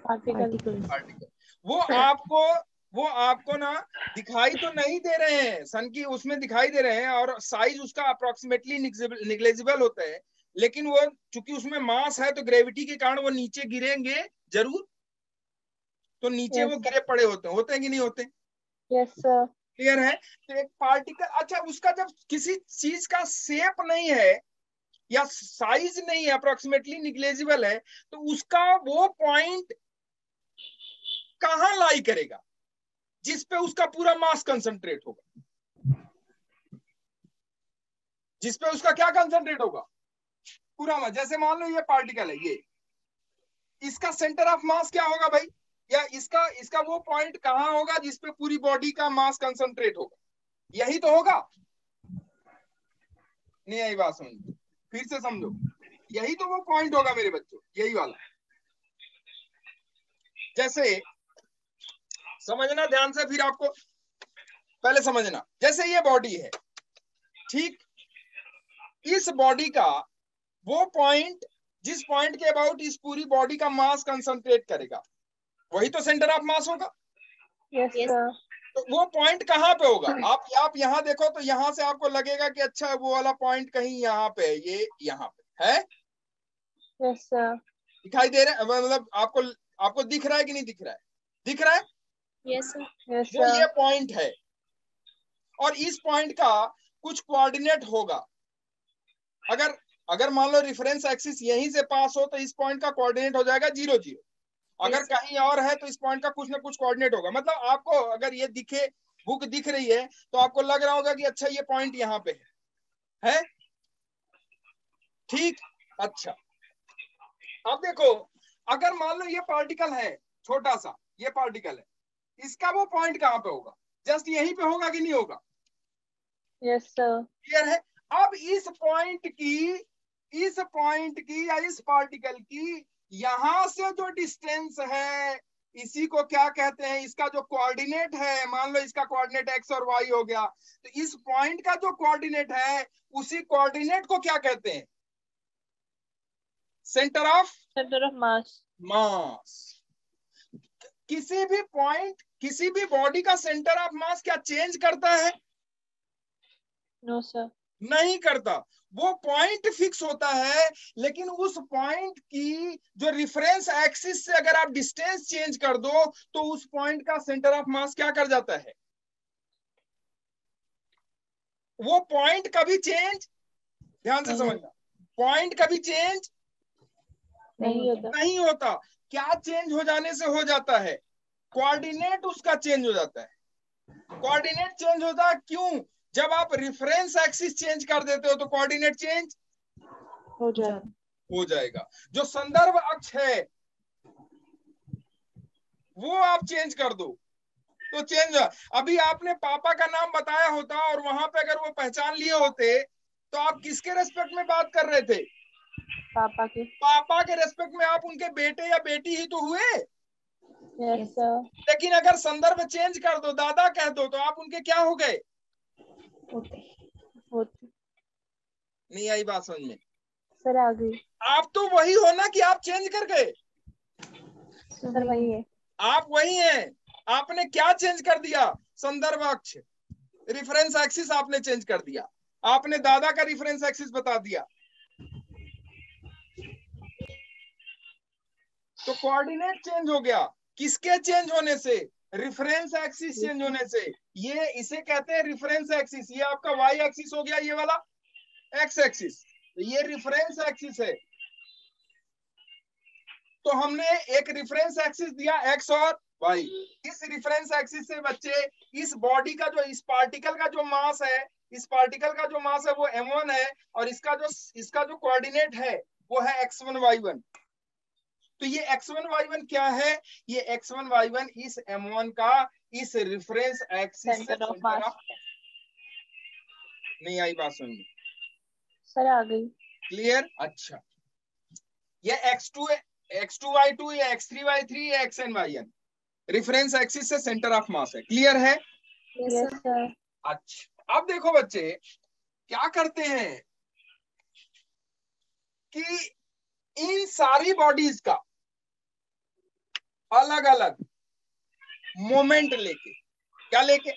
Speaker 1: पार्टिकल। वो आपको ना दिखाई तो नहीं दे रहे हैं, सन की उसमें दिखाई दे रहे हैं और साइज उसका अप्रोक्सीमेटली निग्लेजिबल होता है, लेकिन वो चूंकि उसमें मास है तो ग्रेविटी के कारण वो नीचे गिरेंगे जरूर, तो नीचे वो गिरे पड़े होते हैं कि नहीं होते?
Speaker 3: Yes sir.
Speaker 1: क्लियर है? तो एक पार्टिकल, अच्छा उसका जब किसी चीज का शेप नहीं है या साइज नहीं है, अप्रोक्सीमेटली निग्लेजिबल है, तो उसका वो पॉइंट कहां लाई करेगा जिस पे उसका पूरा मास कंसंट्रेट होगा? जिस पे उसका क्या कंसंट्रेट होगा? पूरा मास। जैसे मान लो ये पार्टिकल है, ये इसका सेंटर ऑफ मास क्या होगा भाई? या इसका वो पॉइंट कहां होगा जिसपे पूरी बॉडी का मास कंसंट्रेट होगा? यही तो होगा। नहीं आई बात समझ, फिर से समझो, यही तो वो पॉइंट होगा मेरे बच्चों, यही वाला। जैसे समझना ध्यान से, फिर आपको पहले समझना, जैसे ये बॉडी है, ठीक? इस बॉडी का वो पॉइंट जिस पॉइंट के अबाउट इस पूरी बॉडी का मास कंसंट्रेट करेगा, वही तो सेंटर ऑफ मास होगा।
Speaker 3: Yes sir.
Speaker 1: तो वो पॉइंट कहाँ पे होगा? आप यहाँ देखो तो यहाँ से आपको लगेगा कि अच्छा वो वाला पॉइंट कहीं यहाँ पे है, ये यहाँ पे है।
Speaker 3: Yes sir.
Speaker 1: दिखाई दे रहा है? मतलब आपको दिख रहा है कि नहीं दिख रहा है? दिख रहा है?
Speaker 3: Yes sir. यस
Speaker 1: वो ये
Speaker 3: सर।
Speaker 1: पॉइंट है और इस पॉइंट का कुछ कोऑर्डिनेट होगा। अगर मान लो रेफरेंस एक्सिस यहीं से पास हो तो इस पॉइंट का कोऑर्डिनेट हो जाएगा 0 0। अगर कहीं और है तो इस पॉइंट का कुछ ना कुछ कोऑर्डिनेट होगा। मतलब आपको अगर ये दिखे, बुक दिख रही है, तो आपको लग रहा होगा कि अच्छा ये पॉइंट यहाँ पे है, ठीक? अच्छा, अब देखो, अगर मान लो ये पार्टिकल है, छोटा सा ये पार्टिकल है, इसका वो पॉइंट कहाँ पे होगा? जस्ट यहीं पे होगा कि नहीं होगा?
Speaker 3: Yes sir.
Speaker 1: क्लियर है? अब इस पॉइंट की या इस पार्टिकल की यहां से जो डिस्टेंस है, इसी को क्या कहते हैं? इसका जो कोऑर्डिनेट है, मान लो इसका कोऑर्डिनेट एक्स और वाई हो गया, तो इस पॉइंट का जो कोऑर्डिनेट है, उसी कोऑर्डिनेट को क्या कहते हैं? सेंटर ऑफ
Speaker 3: मास।
Speaker 1: किसी भी पॉइंट, किसी भी बॉडी का सेंटर ऑफ मास क्या चेंज करता है?
Speaker 3: No sir.
Speaker 1: नहीं करता। वो पॉइंट फिक्स होता है, लेकिन उस पॉइंट की जो रिफरेंस एक्सिस से अगर आप डिस्टेंस चेंज कर दो तो उस पॉइंट का सेंटर ऑफ मास क्या कर जाता है? वो पॉइंट कभी चेंज, ध्यान से समझना, पॉइंट कभी चेंज नहीं होता। क्या चेंज हो जाने से हो जाता है? कोऑर्डिनेट उसका चेंज हो जाता है। कोऑर्डिनेट चेंज होता है क्यों? जब आप रिफरेंस एक्सिस चेंज कर देते हो तो कोऑर्डिनेट चेंज हो जाएगा। जो संदर्भ अक्ष है वो आप चेंज कर दो तो चेंज। अभी आपने पापा का नाम बताया होता और वहां पे अगर वो पहचान लिए होते तो आप किसके रेस्पेक्ट में बात कर रहे थे? पापा के रेस्पेक्ट में। आप उनके बेटे या बेटी ही तो हुए।
Speaker 3: Yes sir.
Speaker 1: लेकिन अगर संदर्भ चेंज कर दो, दादा कह दो, तो आप उनके क्या हो गए? नहीं आई बात समझ में?
Speaker 3: सर आ गई।
Speaker 1: आप तो वही हो ना कि आप चेंज कर गए।
Speaker 3: सर वही है।
Speaker 1: आप वही हैं। आपने क्या चेंज कर दिया? संदर्भ अक्ष, रिफरेंस एक्सिस आपने चेंज कर दिया। आपने दादा का रिफरेंस एक्सिस बता दिया। तो कोऑर्डिनेट चेंज हो गया। किसके चेंज होने से? रिफरेंस एक्सिस चेंज होने से। ये इसे कहते हैं रिफरेंस एक्सिस। ये आपका वाई एक्सिस हो गया, ये वाला एक्स एक्सिस। ये रिफरेंस एक्सिस है। तो हमने एक रिफरेंस एक्सिस दिया एक्स और वाई। इस रिफरेंस एक्सिस से बच्चे इस बॉडी का जो, इस पार्टिकल का जो मास है, इस पार्टिकल का जो मास है वो m1 है, और इसका जो कोऑर्डिनेट है वो है x1 y1। तो ये x1 y1 क्या है? ये x1 y1 इस m1 का इस रिफरेंस एक्सिस से
Speaker 3: सेंटर ऑफ मास।
Speaker 1: नहीं आई बात समझ में?
Speaker 3: सर आ गई।
Speaker 1: क्लियर? अच्छा, ये x2 y2 या x3 y3 या xn yn रेफरेंस एक्सिस से सेंटर ऑफ मास है। क्लियर है?
Speaker 3: Yes sir.
Speaker 1: अच्छा, अब देखो बच्चे क्या करते हैं कि इन सारी बॉडीज का अलग अलग मोमेंट लेके, क्या लेके?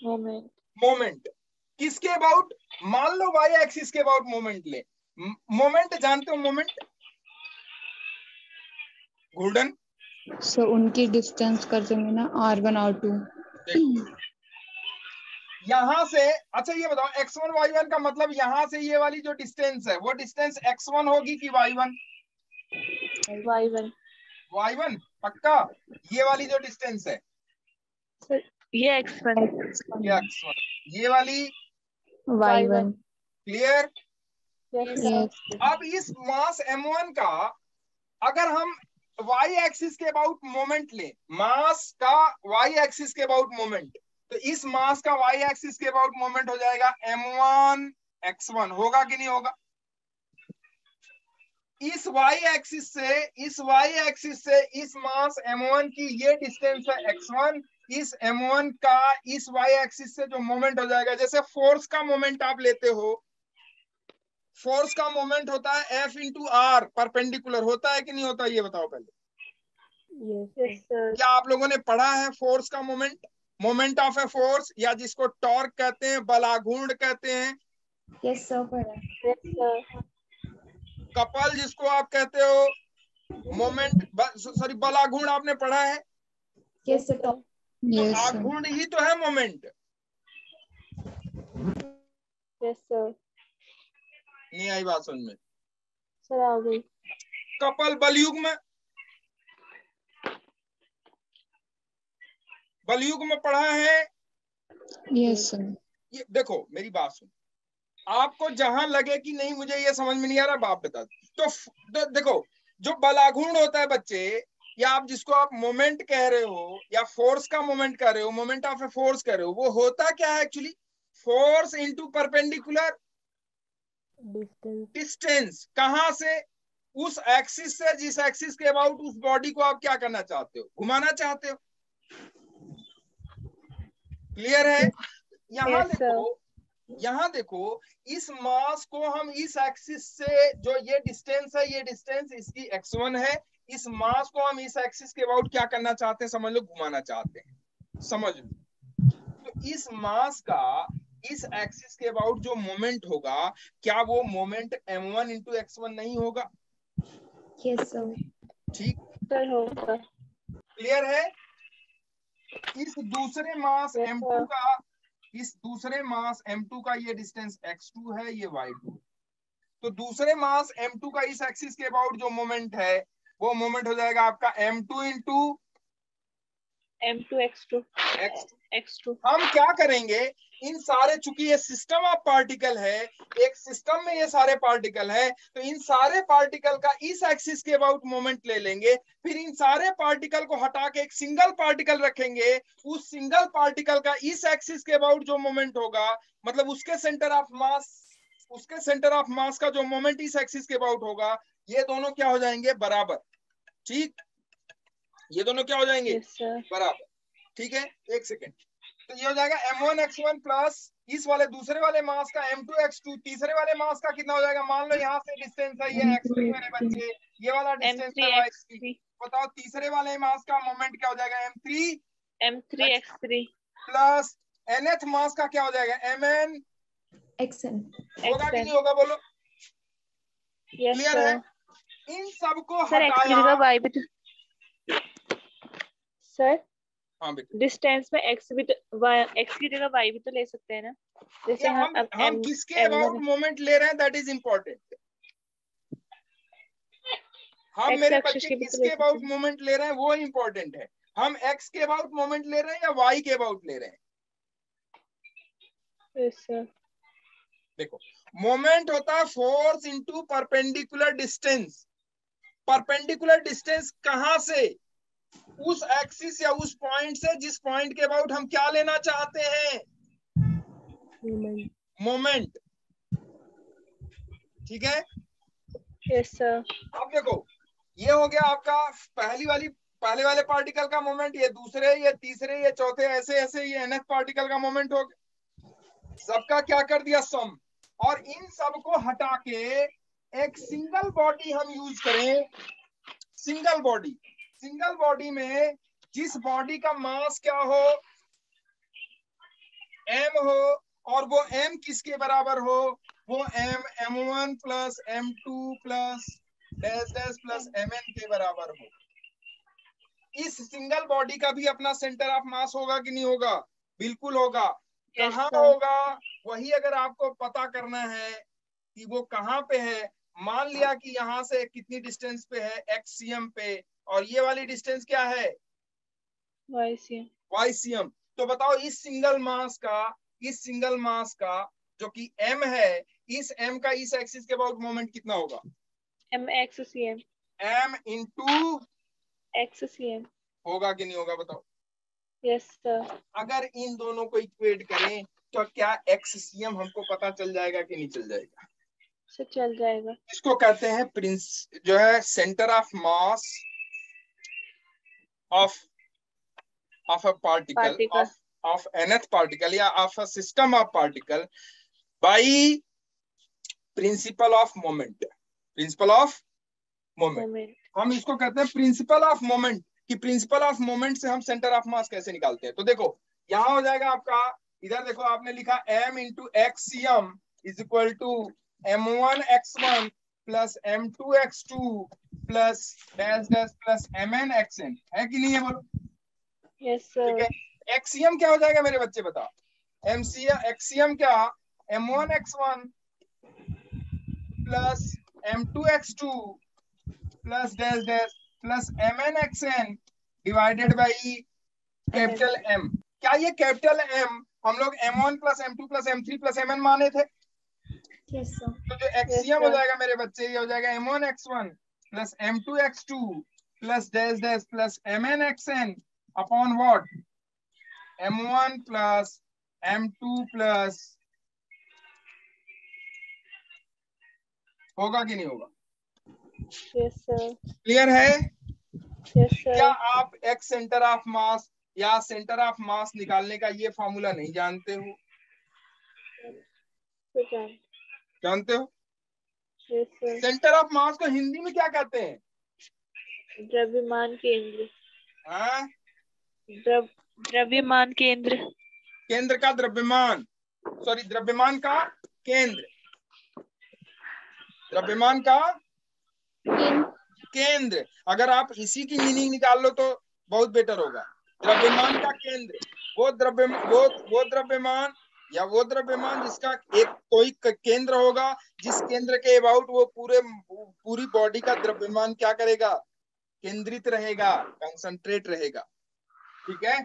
Speaker 1: मोमेंट किसके अबाउट? मान लो वाई एक्सिस के अबाउट मोमेंट ले। मोमेंट जानते हो? मोमेंट गोल्डन
Speaker 4: सो उनकी डिस्टेंस कर देंगे ना r1 r2।
Speaker 1: यहां से, अच्छा ये बताओ x1 y1 का मतलब यहां से ये वाली जो डिस्टेंस है वो डिस्टेंस x1 होगी कि y1? y1 पक्का। ये वाली जो डिस्टेंस है
Speaker 3: ये x1,
Speaker 1: ये x1, ये वाली
Speaker 4: y1।
Speaker 1: क्लियर?
Speaker 4: यस।
Speaker 1: अब इस मास m1 का अगर हम y एक्सिस के अबाउट मोमेंट ले, मास का y एक्सिस के अबाउट मोमेंट, तो इस मास का y एक्सिस के अबाउट मोमेंट हो जाएगा m1 x1। होगा कि नहीं होगा? इस y एक्सिस से इस मास m1 की ये डिस्टेंस है x1। इस m1 का इस y एक्सिस से जो मोमेंट हो जाएगा, जैसे फोर्स का मोमेंट आप लेते हो, फोर्स का मोमेंट होता है F इंटू आर, परपेंडिकुलर होता है कि नहीं होता? ये बताओ पहले।
Speaker 3: Yes sir.
Speaker 1: क्या आप लोगों ने पढ़ा है फोर्स का moment? Moment of a force, या जिसको टॉर्क कहते हैं, बलाघूर्ण कहते हैं,
Speaker 2: यस सर पढ़ा।
Speaker 3: Yes sir.
Speaker 1: कपल जिसको आप कहते हो, मोमेंट, सॉरी बलाघूर्ण आपने पढ़ा है?
Speaker 2: Yes sir.
Speaker 1: तो
Speaker 4: यस
Speaker 1: आघूर्ण ही तो है मोमेंट।
Speaker 3: Yes sir.
Speaker 1: नहीं आई बात समझ में?
Speaker 3: सर आ गई।
Speaker 1: कपल बलयुग में पढ़ा है?
Speaker 4: Yes sir.
Speaker 1: ये देखो मेरी बात सुन, आपको जहां लगे कि नहीं मुझे ये समझ में नहीं आ रहा, बाप बता तो देखो, जो बलाघूर्ण होता है बच्चे, या आप जिसको आप मोमेंट कह रहे हो या फोर्स का मोमेंट कह रहे हो, मोमेंट ऑफ ए फोर्स कह रहे हो, वो होता क्या है actually? Force into perpendicular distance. कहां से? उस एक्सिस से जिस एक्सिस के अबाउट उस बॉडी को आप क्या करना चाहते हो? घुमाना चाहते हो। क्लियर है? यहाँ देखो इस मास को हम इस एक्सिस से, जो ये डिस्टेंस है, ये डिस्टेंस इसकी x1 है, इस मास को हम इस एक्सिस के अबाउट क्या करना चाहते हैं? समझ लो, घुमाना चाहते हैं। समझ लो, तो इस मास का इस एक्सिस के अबाउट जो मोमेंट होगा, क्या वो मोमेंट m1 इंटू x1 नहीं होगा?
Speaker 2: Yes sir.
Speaker 1: ठीक,
Speaker 3: सर होगा।
Speaker 1: क्लियर है? इस दूसरे मास
Speaker 3: यस
Speaker 1: m2
Speaker 3: सर।
Speaker 1: का, इस दूसरे मास m2 का ये डिस्टेंस x2 है, ये y2। तो दूसरे मास m2 का इस एक्सिस के अबाउट जो मोमेंट है, वो मोमेंट हो जाएगा आपका m2 into
Speaker 3: m2 x2
Speaker 1: x2।
Speaker 3: x2।
Speaker 1: हम क्या करेंगे, इन सारे, चूंकि ये सिस्टम ऑफ पार्टिकल है, एक सिस्टम में ये सारे पार्टिकल है, तो इन सारे पार्टिकल का इस एक्सिस के अबाउट मोमेंट ले लेंगे, फिर इन सारे पार्टिकल को हटा के एक सिंगल पार्टिकल रखेंगे, उस सिंगल पार्टिकल का इस एक्सिस के अबाउट जो मोमेंट होगा, मतलब उसके सेंटर ऑफ मास, उसके सेंटर ऑफ मास का जो मोमेंट इस एक्सिस के अबाउट होगा, ये दोनों क्या हो जाएंगे, बराबर। ठीक, ये दोनों क्या हो जाएंगे,
Speaker 3: यस सर।
Speaker 1: बराबर। ठीक है, एक सेकेंड। तो ये हो जाएगा m1 x1 प्लस इस वाले दूसरे वाले मास का m2 x2, तीसरे वाले मास का कितना हो जाएगा, मान लो यहाँ से डिस्टेंस है ये x3 मेरे बच्चे, ये वाला डिस्टेंस
Speaker 3: m3
Speaker 1: है y3।
Speaker 3: x3
Speaker 1: बताओ तीसरे वाले मास का मोमेंट क्या हो जाएगा,
Speaker 3: m3 x3
Speaker 1: प्लस nth मास का क्या हो जाएगा, mn
Speaker 2: एक्सन।
Speaker 1: होगा कि
Speaker 3: xn।
Speaker 1: नहीं होगा, बोलो।
Speaker 3: यस
Speaker 1: क्लियर है?
Speaker 3: सर।
Speaker 1: इन सबको
Speaker 3: सर x की
Speaker 1: हटाया।
Speaker 3: जगह y भी तो सर
Speaker 1: हाँ बेटा,
Speaker 3: डिस्टेंस में x भी तो x की जगह y भी तो ले सकते हैं ना, जैसे
Speaker 1: ये
Speaker 3: हम अब
Speaker 1: हम
Speaker 3: m
Speaker 1: किसके
Speaker 3: m1
Speaker 1: अबाउट मोमेंट ले रहे हैं, दैट इज इंपॉर्टेंट। हम
Speaker 3: x
Speaker 1: मेरे
Speaker 3: एक्सिस
Speaker 1: बच्चे
Speaker 3: की भी तो
Speaker 1: किसके
Speaker 3: ले सकते
Speaker 1: अबाउट
Speaker 3: हैं।
Speaker 1: मोमेंट ले रहे हैं, वो इंपॉर्टेंट है। हम x के अबाउट मोमेंट ले रहे हैं या y के अबाउट ले रहे हैं?
Speaker 3: Yes sir.
Speaker 1: देखो, मोमेंट होता है force into perpendicular distance. Perpendicular distance कहां से, उस एक्सिस या उस पॉइंट से जिस पॉइंट के अबाउट हम क्या लेना चाहते हैं, मोमेंट। ठीक है,
Speaker 3: यस सर।
Speaker 1: अब देखो, ये हो गया आपका पहले वाले पार्टिकल का मोमेंट, ये दूसरे, ये तीसरे, ये चौथे, ऐसे ऐसे ये nth पार्टिकल का मोमेंट हो गया। सबका क्या कर दिया, सम। और इन सब को हटा के एक सिंगल बॉडी हम यूज करें, सिंगल बॉडी। सिंगल बॉडी में जिस बॉडी का मास क्या हो, m हो, और वो m किसके बराबर हो, वो m1 plus m2 plus dash dash plus mn के बराबर हो। इस सिंगल बॉडी का भी अपना सेंटर ऑफ मास होगा कि नहीं होगा, बिल्कुल होगा।
Speaker 3: यस
Speaker 1: कहाँ
Speaker 3: सर।
Speaker 1: होगा, वही अगर आपको पता करना है कि वो कहाँ पे है, मान लिया कि यहाँ से कितनी डिस्टेंस पे है, xcm पे, और ये वाली डिस्टेंस क्या है,
Speaker 3: ycm।
Speaker 1: ycm। तो बताओ इस सिंगल मास का जो कि m है, इस m का इस एक्सिस के अबाउट मोमेंट कितना होगा,
Speaker 3: m xcm
Speaker 1: m into
Speaker 3: xcm।
Speaker 1: होगा कि नहीं होगा, बताओ।
Speaker 3: Yes sir.
Speaker 1: अगर इन दोनों को इक्वेट करें तो क्या एक्ससीएम हमको पता चल जाएगा कि नहीं चल जाएगा?
Speaker 3: सर चल जाएगा।
Speaker 1: इसको कहते हैं जो है centre of mass of a particle, of nth particle या of a system of particle by principle of moment. Principle of moment, हम इसको कहते हैं प्रिंसिपल ऑफ मोमेंट, कि प्रिंसिपल ऑफ मोमेंट से हम सेंटर ऑफ मास कैसे निकालते हैं। तो देखो, यहां हो जाएगा आपका, इधर देखो आपने लिखा m into x c m is equal to m1 x1 plus m2 x2 plus dash dash plus mn xn, है कि नहीं है, बोलो।
Speaker 3: यस
Speaker 1: ठीक
Speaker 3: सर।
Speaker 1: है, एक्ससीएम क्या हो जाएगा मेरे बच्चे, बताओ। एक्ससीएम क्या, m1 x1 plus m2 x2 plus dash dash plus mn xn divided by capital M। क्या ये कैपिटल M हम लोग m1 plus m2 plus m3 plus mn माने थे?
Speaker 2: Yes sir.
Speaker 1: तो जो एक्ससीएम हो जाएगा मेरे बच्चे, ये हो जाएगा m1 x1 plus m2 x2 plus dash dash plus mn xn upon what, m1 plus m2 plus, होगा कि नहीं होगा?
Speaker 3: Yes sir.
Speaker 1: क्लियर है?
Speaker 3: यस
Speaker 1: क्या
Speaker 3: सर।
Speaker 1: आप एक्स सेंटर ऑफ मास या सेंटर ऑफ मास निकालने का ये फॉर्मूला नहीं जानते हो? जानते हो?
Speaker 3: Yes sir.
Speaker 1: सेंटर ऑफ मास को हिंदी में क्या कहते हैं?
Speaker 3: द्रव्यमान केंद्र।
Speaker 1: हाँ?
Speaker 3: द्रव्यमान केंद्र।
Speaker 1: केंद्र का द्रव्यमान। सॉरी द्रव्यमान का केंद्र, द्रव्यमान का केंद्र। अगर आप इसी की मीनिंग निकाल लो तो बहुत बेटर होगा। द्रव्यमान का केंद्र वो द्रव्यमान या वो द्रव्यमान जिसका एक कोई केंद्र होगा, जिस केंद्र के अबाउट वो पूरी बॉडी का द्रव्यमान क्या करेगा, केंद्रित रहेगा, कंसंट्रेट रहेगा। ठीक है,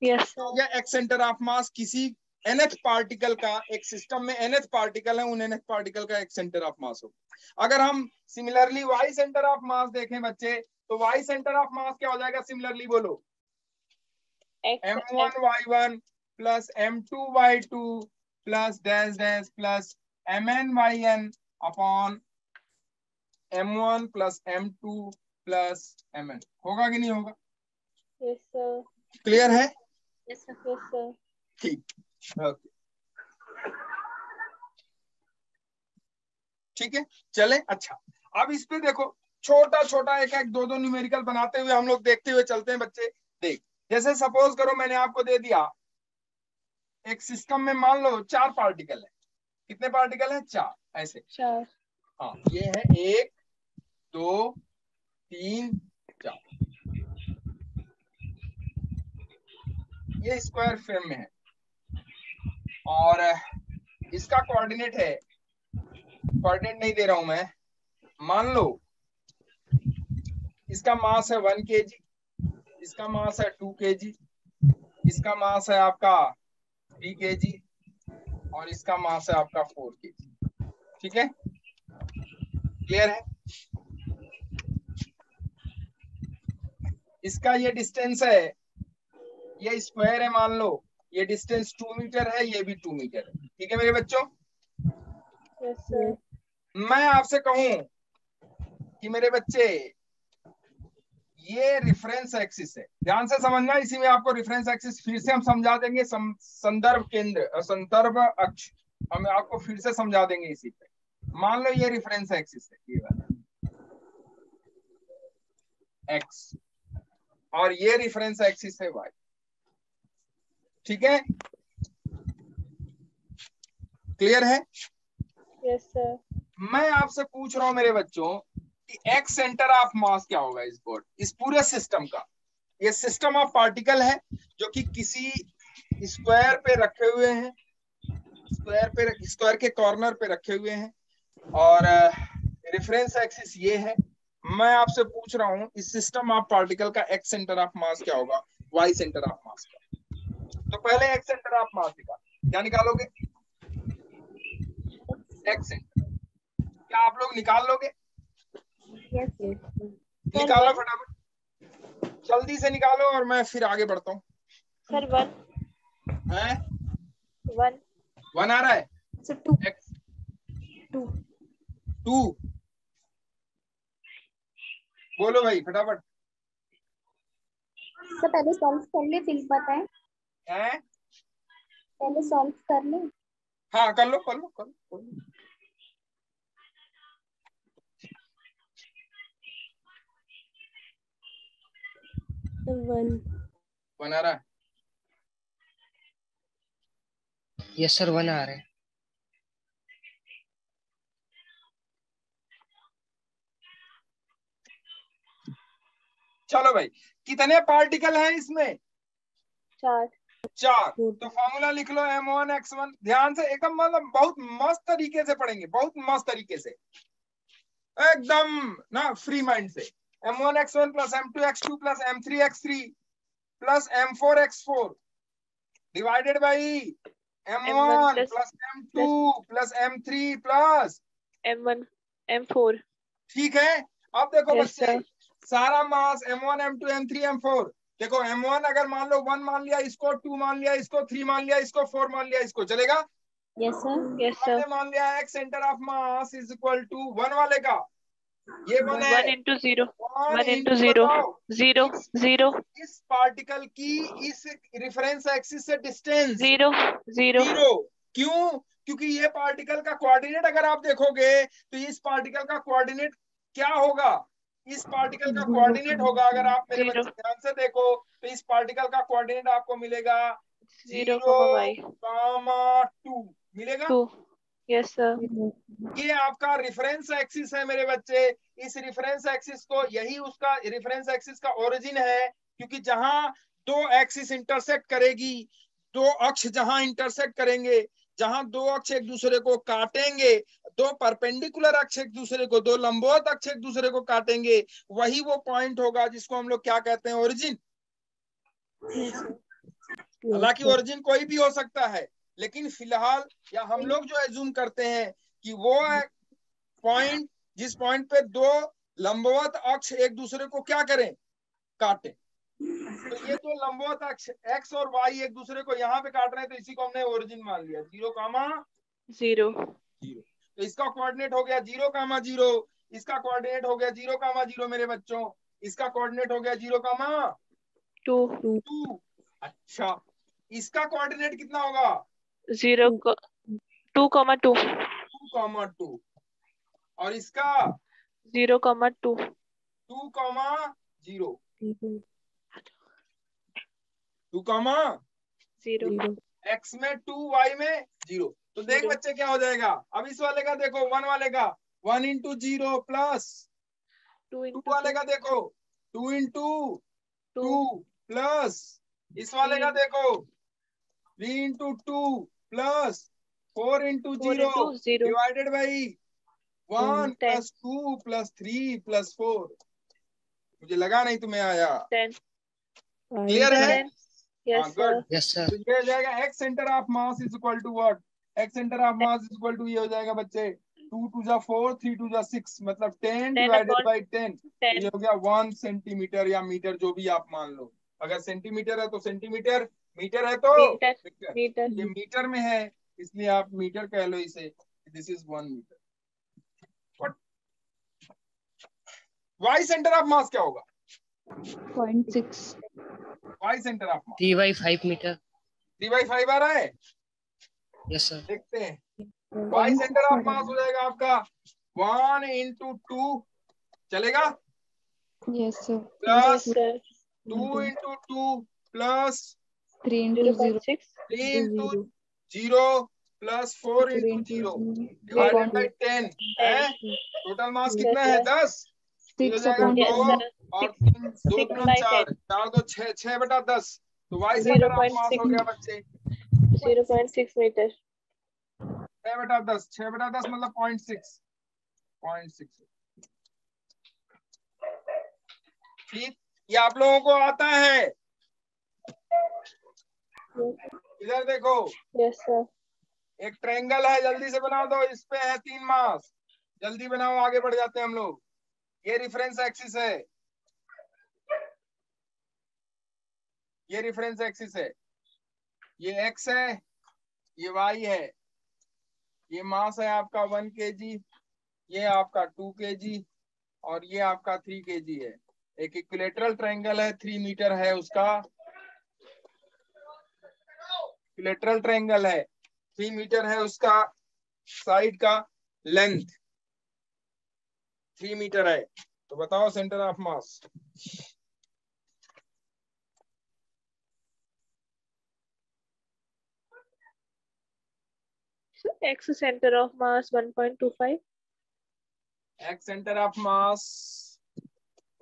Speaker 3: यस
Speaker 1: हो गया एक्स सेंटर ऑफ मास किसी nth पार्टिकल का। एक सिस्टम में nth पार्टिकल है, उन nth पार्टिकल का एक सेंटर ऑफ मास होगा। अगर हम similarly Y centre of mass देखें बच्चे, तो वाई सेंटर ऑफ मास क्या हो जाएगा, सिमिलरली बोलो, m1y1 plus m2y2 plus dash dash plus mn upon m1 plus m2 plus mn। होगा कि नहीं होगा?
Speaker 3: Yes sir.
Speaker 1: क्लियर है?
Speaker 3: Yes sir.
Speaker 1: ठीक, ओके, ठीक है, चले। अच्छा, अब इस पे देखो, छोटा छोटा एक एक दो दो न्यूमेरिकल बनाते हुए हम लोग देखते हुए चलते हैं बच्चे। देख, जैसे सपोज करो मैंने आपको दे दिया एक सिस्टम में, मान लो 4 पार्टिकल है। कितने पार्टिकल है? 4। ऐसे
Speaker 3: 4।
Speaker 1: हाँ, ये है 1 2 3 4। ये स्क्वायर फ्रेम में है और इसका कोऑर्डिनेट है, कोऑर्डिनेट नहीं दे रहा हूं मैं, मान लो इसका मास है 1 kg, इसका मास है 2 kg, इसका मास है आपका 3 kg और इसका मास है आपका 4 kg। ठीक है, क्लियर है? इसका ये डिस्टेंस है, ये स्क्वायर है, मान लो ये डिस्टेंस 2 मीटर है, ये भी 2 मीटर है। ठीक है मेरे बच्चों?
Speaker 3: Yes sir.
Speaker 1: मैं आपसे कहूं कि मेरे बच्चे ये रेफरेंस एक्सिस है, ध्यान से समझना। इसी में आपको रेफरेंस एक्सिस फिर से हम समझा देंगे, संदर्भ केंद्र, संदर्भ अक्ष हम आपको फिर से समझा देंगे इसी पे। मान लो ये रेफरेंस एक्सिस है, ये वाला एक्स, और ये रेफरेंस एक्सिस है वाई। ठीक है, क्लियर है?
Speaker 3: Yes sir.
Speaker 1: मैं आपसे पूछ रहा हूं मेरे बच्चों कि एक्स सेंटर ऑफ मास क्या होगा इस बोर्ड, इस पूरे सिस्टम का। ये सिस्टम ऑफ पार्टिकल है जो कि किसी स्क्वायर पे रखे हुए हैं, स्क्वायर के कॉर्नर पे रखे हुए हैं, और रेफरेंस एक्सिस ये है। मैं आपसे पूछ रहा हूं इस सिस्टम ऑफ पार्टिकल का एक्स सेंटर ऑफ मास क्या होगा, वाई सेंटर ऑफ मास क्या। तो पहले एक्स सेंटर ऑफ मास निकालो। क्या निकालोगे? X centre. क्या आप लोग निकाल लोगे?
Speaker 2: यस
Speaker 1: निकालो फटाफट, जल्दी से निकालो और मैं फिर आगे बढ़ता हूँ।
Speaker 3: सर 1
Speaker 1: है
Speaker 3: 1
Speaker 1: आ रहा है?
Speaker 2: सर 2
Speaker 1: एक्स
Speaker 2: 2
Speaker 1: 2 बोलो भाई फटाफट।
Speaker 2: सर पहले सॉल्व कर ले फिर बताएं।
Speaker 1: है
Speaker 2: पहले सॉल्व कर ले।
Speaker 1: हाँ, कर लो कर लो कर लो। 1 आ रहा है?
Speaker 5: यस सर 1 आ रहा है।
Speaker 1: चलो भाई, कितने पार्टिकल हैं इसमें?
Speaker 3: 4।
Speaker 1: 4। तो फॉर्मूला लिख लो m1x1। ध्यान से एकदम, मतलब बहुत मस्त तरीके से पढ़ेंगे, बहुत मस्त तरीके से, एकदम ना फ्री माइंड से। m1x1 plus m2x2 plus m3x3 plus m4x4 divided by m1 plus m2 plus m3 plus
Speaker 3: M1 M4।
Speaker 1: ठीक है, अब देखो
Speaker 3: Yes,
Speaker 1: बच्चे,
Speaker 3: sir.
Speaker 1: सारा मास m1 m2 m3 m4। देखो m1 अगर मान लो 1 मान लिया, इसको 2 मान लिया, इसको 3 मान लिया, इसको 4 मान लिया, इसको चलेगा?
Speaker 2: Yes sir.
Speaker 3: Yes, sir.
Speaker 1: हमने मान लिया X centre of mass is equal to 1 वाले का, ये 1 है,
Speaker 3: 1 into 0 1 into
Speaker 1: into
Speaker 3: 0
Speaker 1: बताओ
Speaker 3: 0 0
Speaker 1: इस पार्टिकल की इस रेफरेंस एक्सिस से डिस्टेंस
Speaker 3: 0 0।
Speaker 1: 0। क्यों? क्योंकि ये पार्टिकल का कोऑर्डिनेट अगर आप देखोगे तो इस पार्टिकल का कोऑर्डिनेट क्या होगा, इस पार्टिकल का कोऑर्डिनेट होगा, अगर आप मेरे बच्चे ध्यान से देखो तो इस पार्टिकल का कोऑर्डिनेट आपको मिलेगा
Speaker 3: 0,
Speaker 1: 2 मिलेगा।
Speaker 3: 2. Yes, sir.
Speaker 1: ये आपका रेफरेंस एक्सिस है मेरे बच्चे। इस रेफरेंस एक्सिस को, यही उसका रेफरेंस एक्सिस का ओरिजिन है, क्योंकि जहां दो एक्सिस इंटरसेक्ट करेगी, दो अक्ष जहां इंटरसेक्ट करेंगे, जहां दो अक्ष एक दूसरे को काटेंगे, दो परपेंडिकुलर अक्ष एक दूसरे को, दो लंबवत अक्ष एक दूसरे को काटेंगे, वही वो पॉइंट होगा जिसको हम लोग क्या कहते हैं, ओरिजिन। हालांकि ओरिजिन कोई भी हो सकता है, लेकिन फिलहाल या हम लोग जो एज्यूम करते हैं कि वो पॉइंट जिस पॉइंट पे दो लंबवत अक्ष एक दूसरे को क्या करें, काटें। तो ये दो लंबवत अक्ष एक्स और वाई एक दूसरे को यहाँ पे काट रहे हैं, तो इसी को हमने ओरिजिन मान लिया। 0, 0। तो इसका कोऑर्डिनेट हो गया 0, 0। इसका कोऑर्डिनेट हो गया 0, 0 मेरे बच्चों। इसका कोऑर्डिनेट हो गया 0, 2। अच्छा, इसका कोऑर्डिनेट कितना होगा?
Speaker 3: 0, 2, 2.
Speaker 1: 2, और इसका
Speaker 3: 0, 2.
Speaker 1: 2, 0। 2,
Speaker 3: 0.
Speaker 1: एक्स में 2, वाई में 0। तो देख
Speaker 3: 0.
Speaker 1: बच्चे क्या हो जाएगा। अब इस वाले का देखो, 1 वाले का 1 × 0 प्लस 2 वाले का देखो 2 × 2 प्लस, इस वाले का देखो 3 × 2 प्लस 4 × 0 डिवाइडेड बाई 1 + 2 + 3 + 4। मुझे लगा नहीं तुम्हें आया।
Speaker 3: 10.
Speaker 1: क्लियर है?
Speaker 3: Yes, sir.
Speaker 1: Good.
Speaker 5: Yes sir.
Speaker 1: तो ये हो जाएगा x centre of mass is equal to what? x centre of mass is equal to, ये हो जाएगा बच्चे 2 × 2 = 4, 3 × 2 = 6, मतलब 10 डिवाइडेड बाई 10। तो ये हो गया 1 सेंटीमीटर या मीटर, जो भी आप मान लो। अगर सेंटीमीटर है तो सेंटीमीटर, मीटर है तो
Speaker 3: मीटर.
Speaker 1: ये मीटर में है, इसलिए आप मीटर कह लो इसे। This is 1 metre. y centre of mass क्या होगा?
Speaker 4: 0.6
Speaker 1: y centre of mass
Speaker 5: 3/5 metre.
Speaker 1: 3/5 आ रहा है।
Speaker 5: Yes sir.
Speaker 1: देखते हैं। y सेंटर ऑफ मास हो जाएगा आपका 1 × 2 चलेगा,
Speaker 4: yes sir
Speaker 1: plus
Speaker 3: Yes, sir.
Speaker 1: 2 × 2 plus
Speaker 4: 3 × 0
Speaker 3: 0.6.
Speaker 1: 3 × 0 plus 4 × 0 divided by 10 है। टोटल मास कितना है? 10। ये हो
Speaker 4: 6
Speaker 1: जाएगा
Speaker 4: upon
Speaker 1: 2
Speaker 3: Yes,
Speaker 4: 10
Speaker 3: sir.
Speaker 1: और 3, 2
Speaker 3: 6
Speaker 1: 3
Speaker 3: by
Speaker 1: 4,
Speaker 3: 10.
Speaker 1: 4 2 6, 6/10। तो y सेंटर ऑफ मास हो गया बच्चे
Speaker 3: 0.6 meter.
Speaker 1: 6/10। 6/10 मतलब 0.6। ठीक, ये आप लोगों को आता है। इधर देखो,
Speaker 3: Yes, sir.
Speaker 1: एक ट्रायंगल है, जल्दी से बना दो। इस पे है 3 मास, जल्दी बनाओ, आगे बढ़ जाते हैं हम लोग। ये रेफरेंस एक्सिस है, ये रेफरेंस एक्सिस है, ये x है, ये y है, ये मास है आपका 1 kg, ये आपका 2 kg, और ये आपका 3 kg है। एक इक्विलेटरल ट्रायंगल है, 3 मीटर है उसका इक्विलेटरल ट्रायंगल है, 3 मीटर है उसका साइड का लेंथ, 3 मीटर है। तो बताओ centre of mass.
Speaker 3: So X center of mass 1.25.
Speaker 1: X centre of mass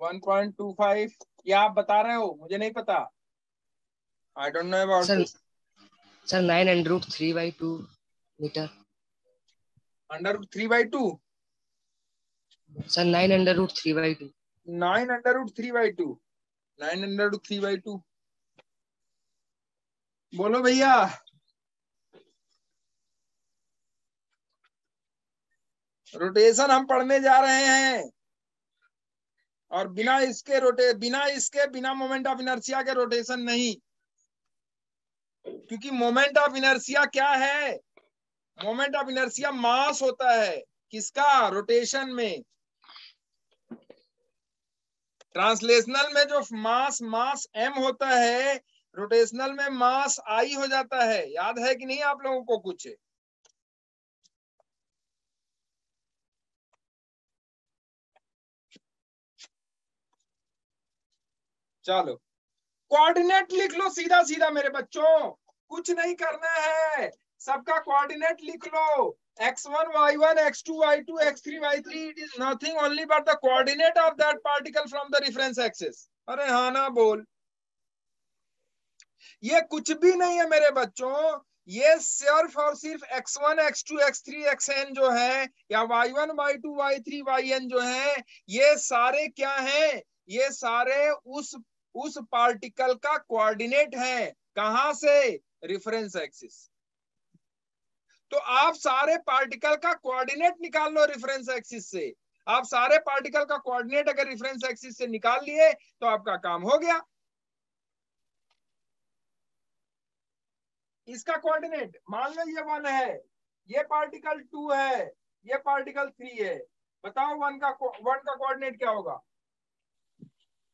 Speaker 1: 1.25, ये आप बता रहे हो, मुझे नहीं पता। I don't know about
Speaker 5: sir
Speaker 1: this.
Speaker 5: Sir 9√3/2 metre.
Speaker 1: √3/2
Speaker 5: sir 9√3/2।
Speaker 1: 9√3/2 9√3/2 बोलो भैया। रोटेशन हम पढ़ने जा रहे हैं, और बिना मोमेंट ऑफ इनर्शिया के रोटेशन नहीं। क्योंकि मोमेंट ऑफ इनर्शिया क्या है? मोमेंट ऑफ इनर्शिया मास होता है, किसका? रोटेशन में। ट्रांसलेशनल में जो मास m होता है, रोटेशनल में मास I हो जाता है। याद है कि नहीं आप लोगों को कुछ? चलो, कोऑर्डिनेट लिख लो सीधा सीधा मेरे बच्चों। कुछ नहीं करना है, सबका कोऑर्डिनेट लिख लो, x1 y1 x2 y2 x3 y3, it is nothing only but the coordinate of that particle from the reference axis. अरे हाँ ना बोल, ये कुछ भी नहीं है मेरे बच्चों, ये सिर्फ और सिर्फ x1 x2 x3 xn जो है या y1 y2 y3 yn जो है, ये सारे क्या हैं, ये सारे उस पार्टिकल का कोऑर्डिनेट है। कहां से? Reference axis. तो आप सारे पार्टिकल का कोऑर्डिनेट निकाल लो रेफरेंस एक्सिस से। आप सारे पार्टिकल का कोऑर्डिनेट अगर रेफरेंस एक्सिस से निकाल लिए तो आपका काम हो गया। इसका कोऑर्डिनेट मान लो ये 1 है, ये पार्टिकल 2 है, ये पार्टिकल 3 है। बताओ 1 का कोऑर्डिनेट क्या होगा?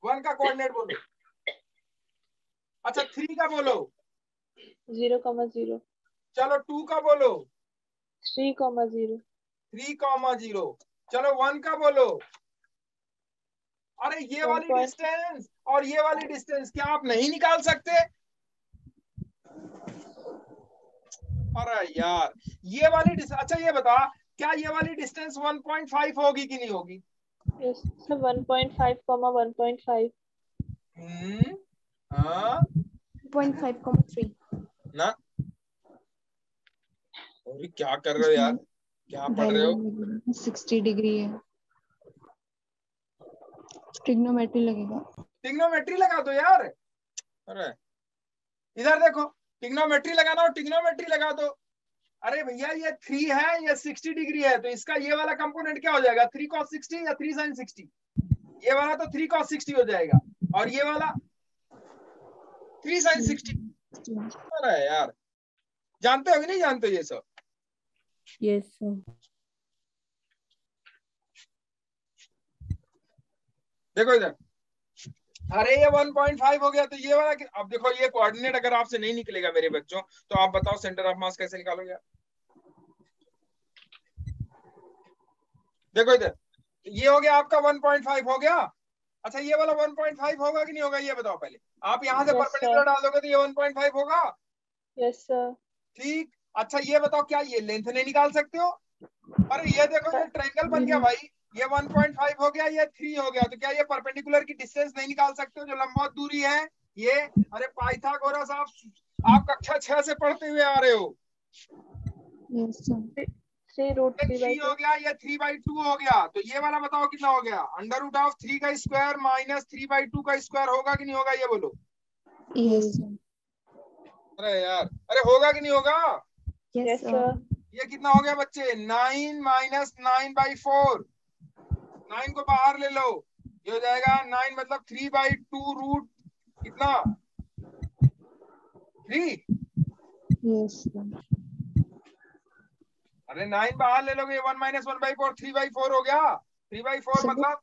Speaker 1: 1 का कोऑर्डिनेट बोलो। अच्छा 3 का बोलो।
Speaker 3: 0,0।
Speaker 1: चलो 2 का बोलो।
Speaker 3: 3,0।
Speaker 1: 3,0। चलो 1 का बोलो। अरे ये वाली डिस्टेंस और ये वाली डिस्टेंस क्या आप नहीं निकाल सकते? अरे यार ये वाली डिस्टेंस, अच्छा ये बता, क्या ये वाली डिस्टेंस 1.5 होगी कि नहीं होगी?
Speaker 3: Yes sir, 1.5, 1.5।
Speaker 1: हाँ
Speaker 2: 0.5, 3
Speaker 1: ना। और क्या कर रहे हो यार, क्या पढ़ रहे हो?
Speaker 4: 60 डिग्री है, ट्रिग्नोमेट्री लगेगा।
Speaker 1: ट्रिग्नोमेट्री लगा दो यार। अरे इधर देखो, ट्रिग्नोमेट्री लगाना हो ट्रिग्नोमेट्री लगा दो। अरे भैया ये 3 है, ये 60 डिग्री है, तो इसका ये वाला कंपोनेंट क्या हो जाएगा? 3 cos 60 या 3 sin 60? ये वाला तो 3 cos 60 हो जाएगा, और ये वाला 3 sin 60। अरे यार जानते हो कि नहीं जानते हो ये सब?
Speaker 3: Yes sir.
Speaker 1: देखो इधर, अरे ये 1.5 हो गया, तो ये वाला अब देखो, ये कोऑर्डिनेट अगर आपसे नहीं निकलेगा मेरे बच्चों, तो आप बताओ सेंटर ऑफ मास कैसे निकालोगे? देखो इधर, ये हो गया आपका 1.5 हो गया। अच्छा ये वाला 1.5 होगा कि नहीं होगा, ये बताओ पहले। आप यहाँ से
Speaker 3: Yes,
Speaker 1: परपेंडिकुलर डाल दोगे तो ये 1.5 होगा।
Speaker 3: Yes sir.
Speaker 1: ठीक, अच्छा ये बताओ क्या ये लेंथ नहीं निकाल सकते हो? अरे ये देखो, ये ट्रायंगल बन गया भाई, ये 1.5 हो गया, ये 3 हो गया, तो क्या ये परपेंडिकुलर की डिस्टेंस नहीं निकाल सकते हो जो लंबवत दूरी है ये? अरे पाइथागोरस आप कक्षा 6 से पढ़ते हुए आ रहे हो।
Speaker 4: Yes sir.
Speaker 3: 3√3/2
Speaker 1: हो गया, ये 3/2 हो गया, तो ये वाला बताओ कितना हो गया? √3 का स्क्वायर माइनस 3/2 का स्क्वायर होगा कि नहीं होगा, ये बोलो।
Speaker 4: यस
Speaker 1: अरे यार, अरे होगा कि नहीं होगा?
Speaker 3: Yes sir.
Speaker 1: ये कितना हो गया बच्चे? 9 माइनस 9/4। 9 को बाहर ले लो, ये हो जाएगा 9 मतलब 3/2 रूट कितना? 3।
Speaker 4: Yes sir.
Speaker 1: अरे 9 बाहर ले लोगे, 1 माइनस 1/4 3/4 हो गया। 3/4 मतलब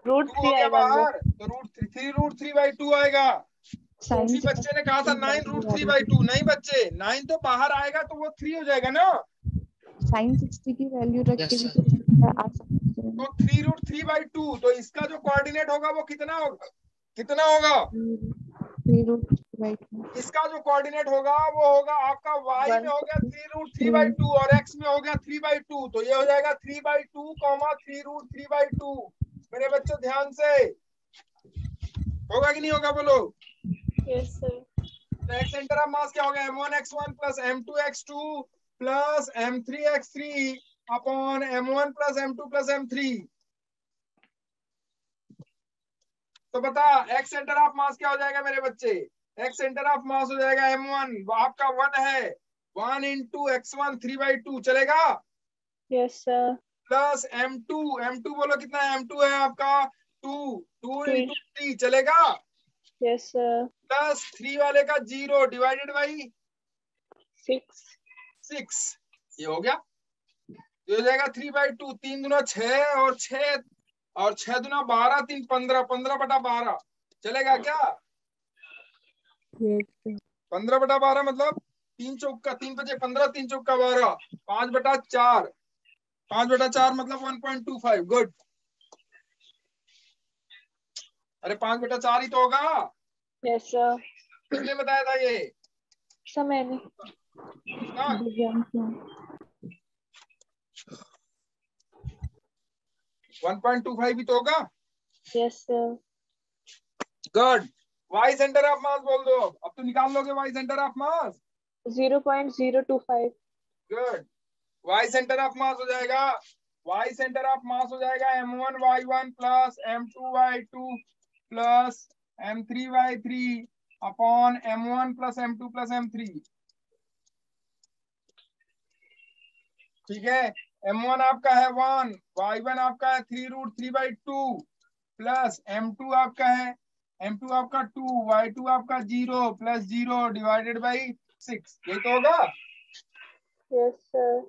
Speaker 3: √3
Speaker 1: हो गया
Speaker 3: आएगा
Speaker 1: बाहर, तो √3 आएगा। किसी बच्चे ने कहा था 9 √3/2, नहीं बच्चे 9 तो बाहर आएगा तो वो 3 हो जाएगा ना।
Speaker 4: sin 60 की वैल्यू रख के
Speaker 5: Yes,
Speaker 4: भी
Speaker 5: sir.
Speaker 4: तो आ सकते हैं।
Speaker 1: तो 3√3/2, तो इसका जो कोऑर्डिनेट होगा वो कितना होगा? कितना होगा?
Speaker 4: 3√3/2
Speaker 1: इसका जो कोऑर्डिनेट होगा वो होगा आपका y में हो गया 3√3/2 और x में हो गया 3/2, तो ये हो जाएगा 3/2, 3√3/2। मेरे बच्चों ध्यान से, होगा कि नहीं होगा बोलो?
Speaker 3: Yes sir.
Speaker 1: तो एक्स सेंटर ऑफ मास क्या हो गया? m1x1 plus m2x2 plus m3x3 upon m1 plus m2 plus m3। तो बता एक्स सेंटर ऑफ मास क्या हो जाएगा मेरे बच्चे? एक्स सेंटर ऑफ मास हो जाएगा m1, आपका 1 है, 1 into x1 3/2 चलेगा,
Speaker 3: यस सर।
Speaker 1: प्लस m2 बोलो कितना है? m2 है आपका 2 into 3 चलेगा,
Speaker 3: यस सर।
Speaker 1: प्लस 3 वाले का 0 डिवाइडेड बाई
Speaker 3: 6।
Speaker 1: ये हो गया, ये हो जाएगा 3/2। 3 दूना 6 और 6 दूना 12, 3 15, 15/12 चलेगा क्या? 15/12 मतलब 3 चौका 3 5 15, 3 चौका 12, 5/4, 5/4 मतलब 1.25। गुड, अरे 5/4 ही तो होगा।
Speaker 3: Yes sir.
Speaker 1: किसने बताया था ये?
Speaker 3: समय नहीं।
Speaker 1: हाँ,
Speaker 2: दिव्यांश मैम
Speaker 1: 1.25 ही तो होगा।
Speaker 3: Yes sir.
Speaker 1: Good. Y centre of mass बोल दो, अब तो निकाल लोगे Y centre of mass.
Speaker 3: 0.025।
Speaker 1: Good. Y centre of mass हो जाएगा, वाई सेंटर ऑफ मास हो जाएगा m1y1 plus m2y2 plus m3y3 upon m1 plus m2 plus m3। ठीक है, m1 आपका है 1, y1 आपका है 3√3/2 प्लस m2 आपका है m2 आपका 2, y2 आपका 0 प्लस 0 डिवाइडेड बाई 6। यही तो होगा।
Speaker 3: Yes sir.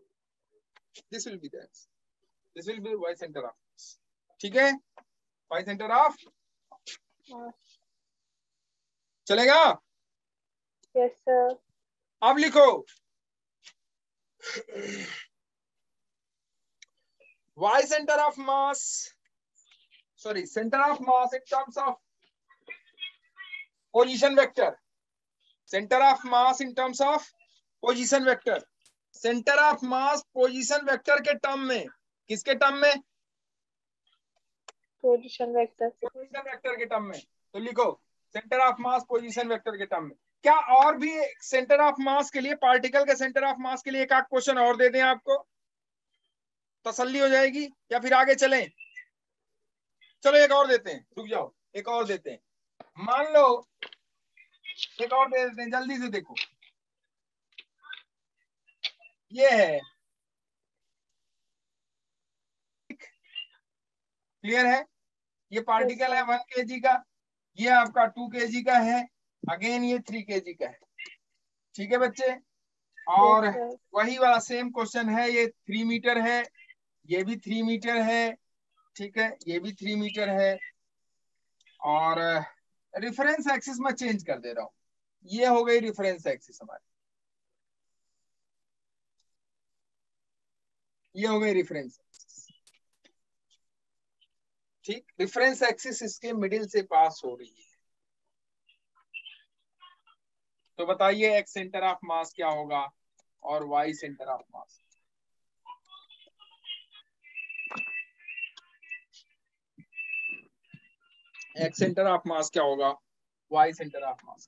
Speaker 1: This will be that, this will be y centre of, ठीक है, y सेंटर ऑफ चलेगा।
Speaker 3: Yes sir.
Speaker 1: अब लिखो y center of mass, sorry, center of mass in terms of position vector, center of mass in terms of position vector, center of mass position vector के term में, किसके term में?
Speaker 3: Position vector.
Speaker 1: Position vector के term में। तो लिखो centre of mass position vector के term में। क्या और भी सेंटर ऑफ मास के लिए, पार्टिकल के सेंटर ऑफ मास के लिए एक आध क्वेश्चन और दे दें आपको, तसल्ली हो जाएगी, या फिर आगे चलें? चलो एक और देते हैं, रुक जाओ, एक और देते हैं। मान लो एक और दे देते हैं, जल्दी से देखो। ये है, क्लियर है? ये पार्टिकल है 1 kg का, ये आपका 2 kg का है, अगेन ये 3 kg का है। ठीक है बच्चे, और वही वाला सेम क्वेश्चन है, ये 3 मीटर है, ये भी 3 मीटर है, ठीक है, ये भी 3 मीटर है, और रेफरेंस एक्सिस में चेंज कर दे रहा हूं, ये हो गई रेफरेंस एक्सिस हमारी, ये हो गई रेफरेंस एक्सिस। ठीक, रेफरेंस एक्सिस इसके मिडिल से पास हो रही है। तो बताइए एक्स सेंटर ऑफ मास क्या होगा और Y centre of mass. X centre of mass क्या होगा, Y centre of mass.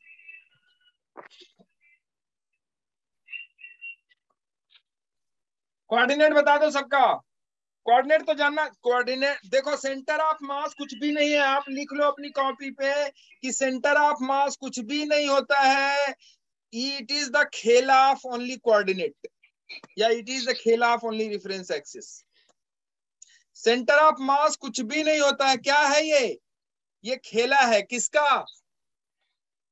Speaker 1: Coordinate बता दो सबका, कोऑर्डिनेट तो जानना। कोऑर्डिनेट देखो, सेंटर ऑफ मास कुछ भी नहीं है, आप लिख लो अपनी कॉपी पे कि सेंटर ऑफ मास कुछ भी नहीं होता है, इट इज द खेला ऑफ ओनली कोऑर्डिनेट, या इट इज द खेला of only reference axis. Centre of मास कुछ भी नहीं होता है, क्या है ये खेला है किसका?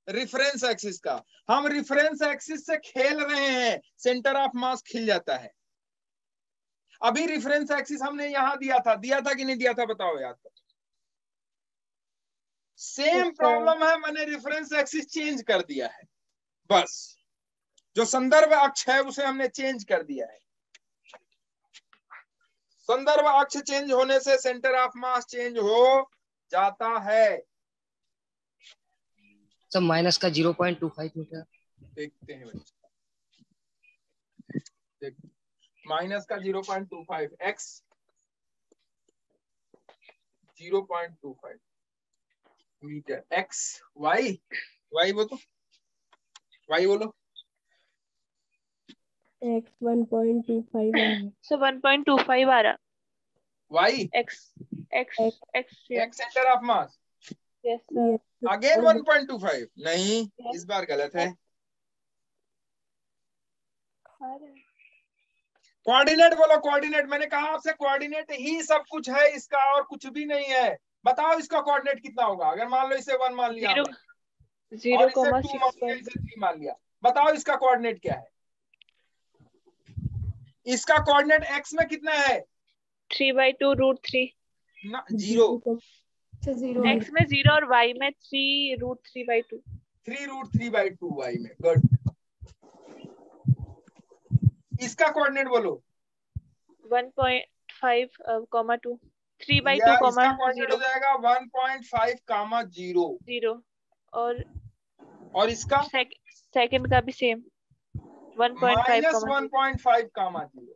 Speaker 1: रेफरेंस एक्सिस का। हम रेफरेंस एक्सिस से खेल रहे हैं, सेंटर ऑफ मास खिल जाता है। अभी रेफरेंस एक्सिस हमने यहां दिया था कि नहीं दिया था, बताओ याद करो। सेम प्रॉब्लम है, मैंने रेफरेंस एक्सिस चेंज कर दिया है, बस जो संदर्भ अक्ष है उसे हमने चेंज कर दिया है। संदर्भ अक्ष चेंज होने से सेंटर ऑफ मास चेंज हो जाता है।
Speaker 5: सब माइनस का 0.25 मीटर।
Speaker 1: देखते हैं बच्चे, माइनस का 0.25, X 0.25 metre, X Y, Y बोलो, वाई बोलो।
Speaker 2: x 1.25
Speaker 3: सो 1.25 आ रहा।
Speaker 1: Y
Speaker 3: X X X
Speaker 1: X centre of mass,
Speaker 3: yes sir.
Speaker 1: Again 1.25 नहीं, इस बार गलत है। कोऑर्डिनेट बोलो, कोऑर्डिनेट, मैंने कहा आपसे कोऑर्डिनेट ही सब कुछ है इसका, और कुछ भी नहीं है। बताओ इसका कोऑर्डिनेट कितना होगा, अगर मान लो इसे 1 मान लिया हमने, और इसे 2 मान लिया, इसे 3 मान लिया, बताओ इसका कोऑर्डिनेट क्या है? इसका कोऑर्डिनेट एक्स में कितना है?
Speaker 3: 3/2√3
Speaker 1: ना, 0।
Speaker 3: एक्स में 0 और वाई में 3√3/2।
Speaker 1: 3√3/2 वाई में। गुड। इसका कोऑर्डिनेट बोलो।
Speaker 3: 1.5, 2 3/2,
Speaker 1: इसका कोऑर्डिनेट हो जाएगा 1.5, 0
Speaker 3: 0 और
Speaker 1: इसका
Speaker 3: सेकंड का भी सेम 1.5
Speaker 1: माइनस 1.5 काम आती है।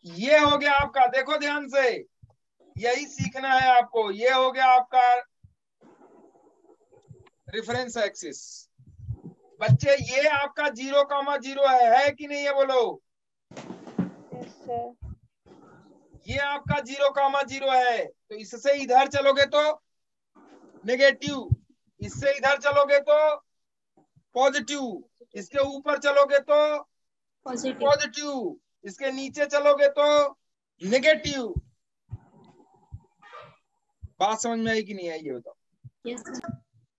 Speaker 1: ये हो गया आपका, देखो ध्यान से, यही सीखना है आपको। ये हो गया आपका रेफरेंस एक्सिस। बच्चे ये आपका 0,0 है कि नहीं, ये बोलो।
Speaker 3: Yes sir.
Speaker 1: ये आपका 0,0 है, तो इससे इधर चलोगे तो नेगेटिव, इससे इधर चलोगे तो पॉजिटिव, इसके ऊपर चलोगे तो पॉजिटिव, इसके नीचे चलोगे तो नेगेटिव। बात समझ में आई कि नहीं आई, ये बताओ।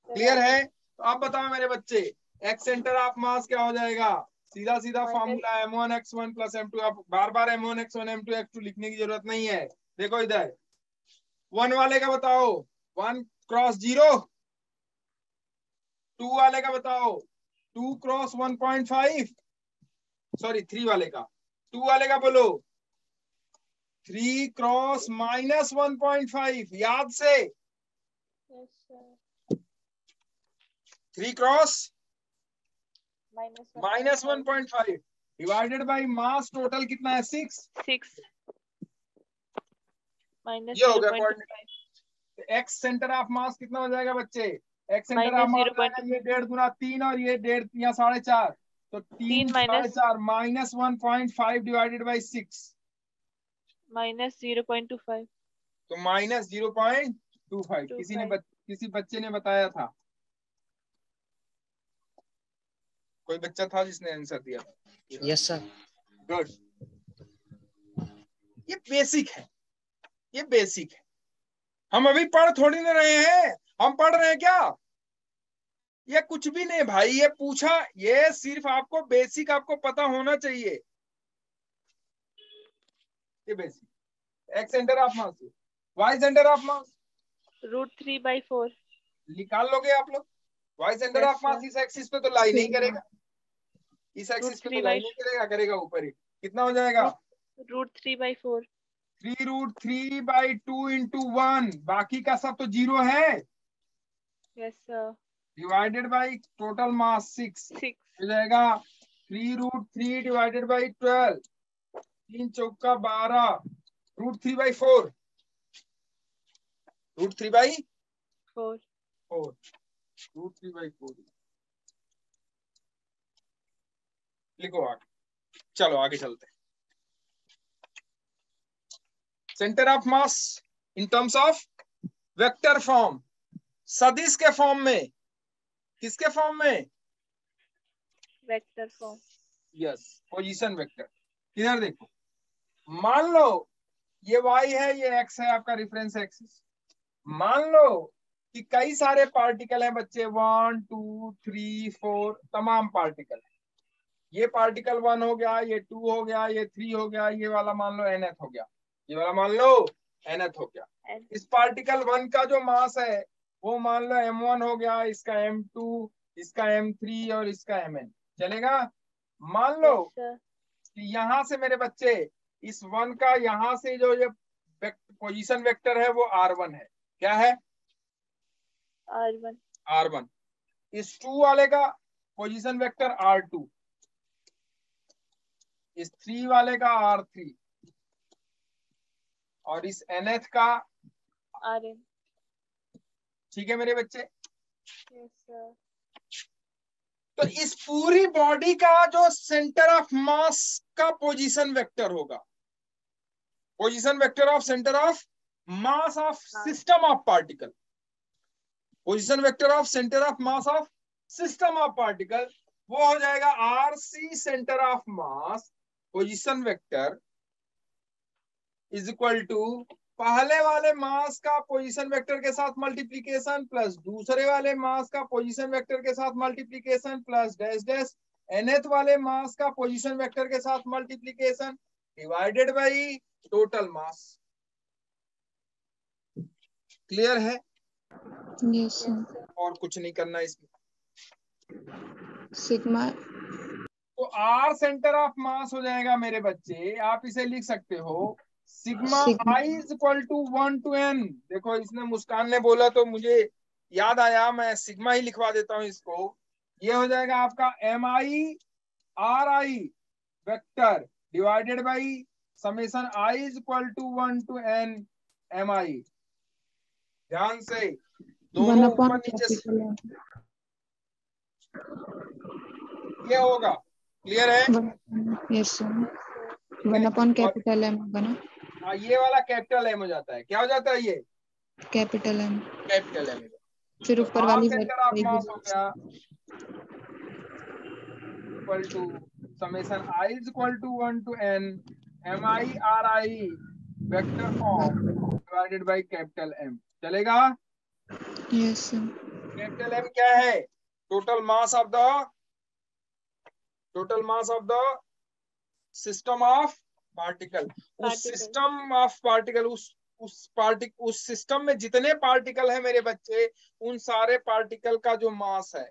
Speaker 1: क्लियर है? तो आप बताओ मेरे बच्चे, एक्स सेंटर ऑफ मास क्या हो जाएगा? सीधा सीधा फॉर्मूला m1x1 प्लस m2। आप बार बार m1x1 m2x2 लिखने की जरूरत नहीं है। देखो इधर 1 वाले का बताओ 1 क्रॉस 0, 2 वाले का बताओ 2 क्रॉस 1.5, सॉरी 3 वाले का, 2 वाले का बोलो 3 क्रॉस माइनस 1.5। याद से
Speaker 3: yes sir.
Speaker 1: 3 cross
Speaker 3: minus
Speaker 1: 1.5 divided by mass total कितना है? 6
Speaker 3: माइनस
Speaker 1: ये हो गया
Speaker 3: 0.5
Speaker 1: कोऑर्डिनेट। एक्स सेंटर ऑफ मास कितना हो जाएगा बच्चे? X centre of
Speaker 3: minus
Speaker 1: mass
Speaker 3: 0.5
Speaker 1: ये 1.5 गुना 3 और ये 1.5 या 4.5, तो 3
Speaker 3: minus
Speaker 1: 4.5 minus 1.5 divided by 6,
Speaker 3: minus 0.25
Speaker 1: तो माइनस 0.25। किसी बच्चे ने बताया था, कोई बच्चा था जिसने आंसर दिया?
Speaker 5: Yes sir.
Speaker 1: गुड। ये बेसिक है, ये बेसिक है। हम अभी पढ़ थोड़ी ना रहे हैं, हम पढ़ रहे हैं क्या? ये कुछ भी नहीं भाई, ये पूछा, ये सिर्फ आपको बेसिक आपको पता होना चाहिए। ये basic. X centre of mass, Y centre of mass
Speaker 3: √3/4
Speaker 1: निकाल लोगे आप लोग। वाई सेंटर ऑफ मास इस एक्सिस पे तो लाई नहीं करेगा, इस एक्सिस पे तो लाई नहीं करेगा, करेगा ऊपर ही। कितना हो जाएगा?
Speaker 3: √3/4
Speaker 1: 3√3/2 इंटू 1, बाकी का सब तो 0 है,
Speaker 3: yes sir.
Speaker 1: Divided by total मास 6 हो जाएगा। 3√3 डिवाइडेड बाई 12, 3 चौका 12, √3/4, √3/4, √3/4 लिखो आगे। चलो आगे चलते हैं। Centre of mass in terms of vector form, सदिश के फॉर्म में, किसके फॉर्म में?
Speaker 3: Vector form.
Speaker 1: Yes, position vector. इधर देखो, मान लो ये y है, ये x है, आपका रेफरेंस एक्सिस। मान लो कि कई सारे पार्टिकल हैं बच्चे, 1 2 3 4 तमाम पार्टिकल है। ये पार्टिकल 1 हो गया, ये 2 हो गया, ये 3 हो गया, ये वाला मान लो nth हो गया, ये वाला मान लो nth हो गया। इस पार्टिकल 1 का जो मास है वो मान लो m1 हो गया, इसका m2, इसका m3 और इसका mn। चलेगा? मान लो कि यहां से मेरे बच्चे इस 1 का यहां से जो ये पोजीशन वेक्टर है वो r1 है। क्या है? r1। इस 2 वाले का पोजीशन वेक्टर r2, इस 3 वाले का r3 और इस nth का
Speaker 3: rn।
Speaker 1: ठीक है मेरे बच्चे?
Speaker 3: Yes sir.
Speaker 1: तो इस पूरी बॉडी का जो सेंटर ऑफ मास का पोजीशन वेक्टर होगा, position vector of centre of mass of system of particle, position vector of centre of mass of system of particle, वो हो जाएगा RC centre of mass position vector is equal to पहले वाले mass का position vector के साथ multiplication plus दूसरे वाले मास का पोजीशन वेक्टर के साथ multiplication plus dash dash nth वाले मास का पोजीशन वेक्टर के साथ multiplication divided by total mass. Clear है?
Speaker 4: Yes sir.
Speaker 1: और कुछ नहीं करना इसमें।
Speaker 4: सिग्मा,
Speaker 1: तो आर सेंटर ऑफ मास हो जाएगा मेरे बच्चे, आप इसे लिख सकते हो sigma i is equal to 1 to n। देखो इसने, मुस्कान ने बोला तो मुझे याद आया, मैं सिग्मा ही लिखवा देता हूं इसको। ये हो जाएगा आपका MI/RI vector divided by summation I is equal to 1 to n MI। ध्यान से दोनों ऊपर नीचे ये होगा, क्लियर है?
Speaker 4: Yes sir. 1/कैपिटल M होगा ना?
Speaker 1: हाँ, ये वाला कैपिटल M हो जाता है। क्या हो जाता है ये?
Speaker 4: Capital M।
Speaker 1: Capital M।
Speaker 4: फिर ऊपर वाली
Speaker 1: सेंटर ऑफ मास हो गया equal to summation I is equal to 1 to n MI/RI vector form divided by capital M। चलेगा?
Speaker 4: Yes sir.
Speaker 1: कैपिटल M क्या है? Total mass of system of particle. उस system of particle, उस system में जितने particle है मेरे बच्चे, उन सारे पार्टिकल का जो मास है,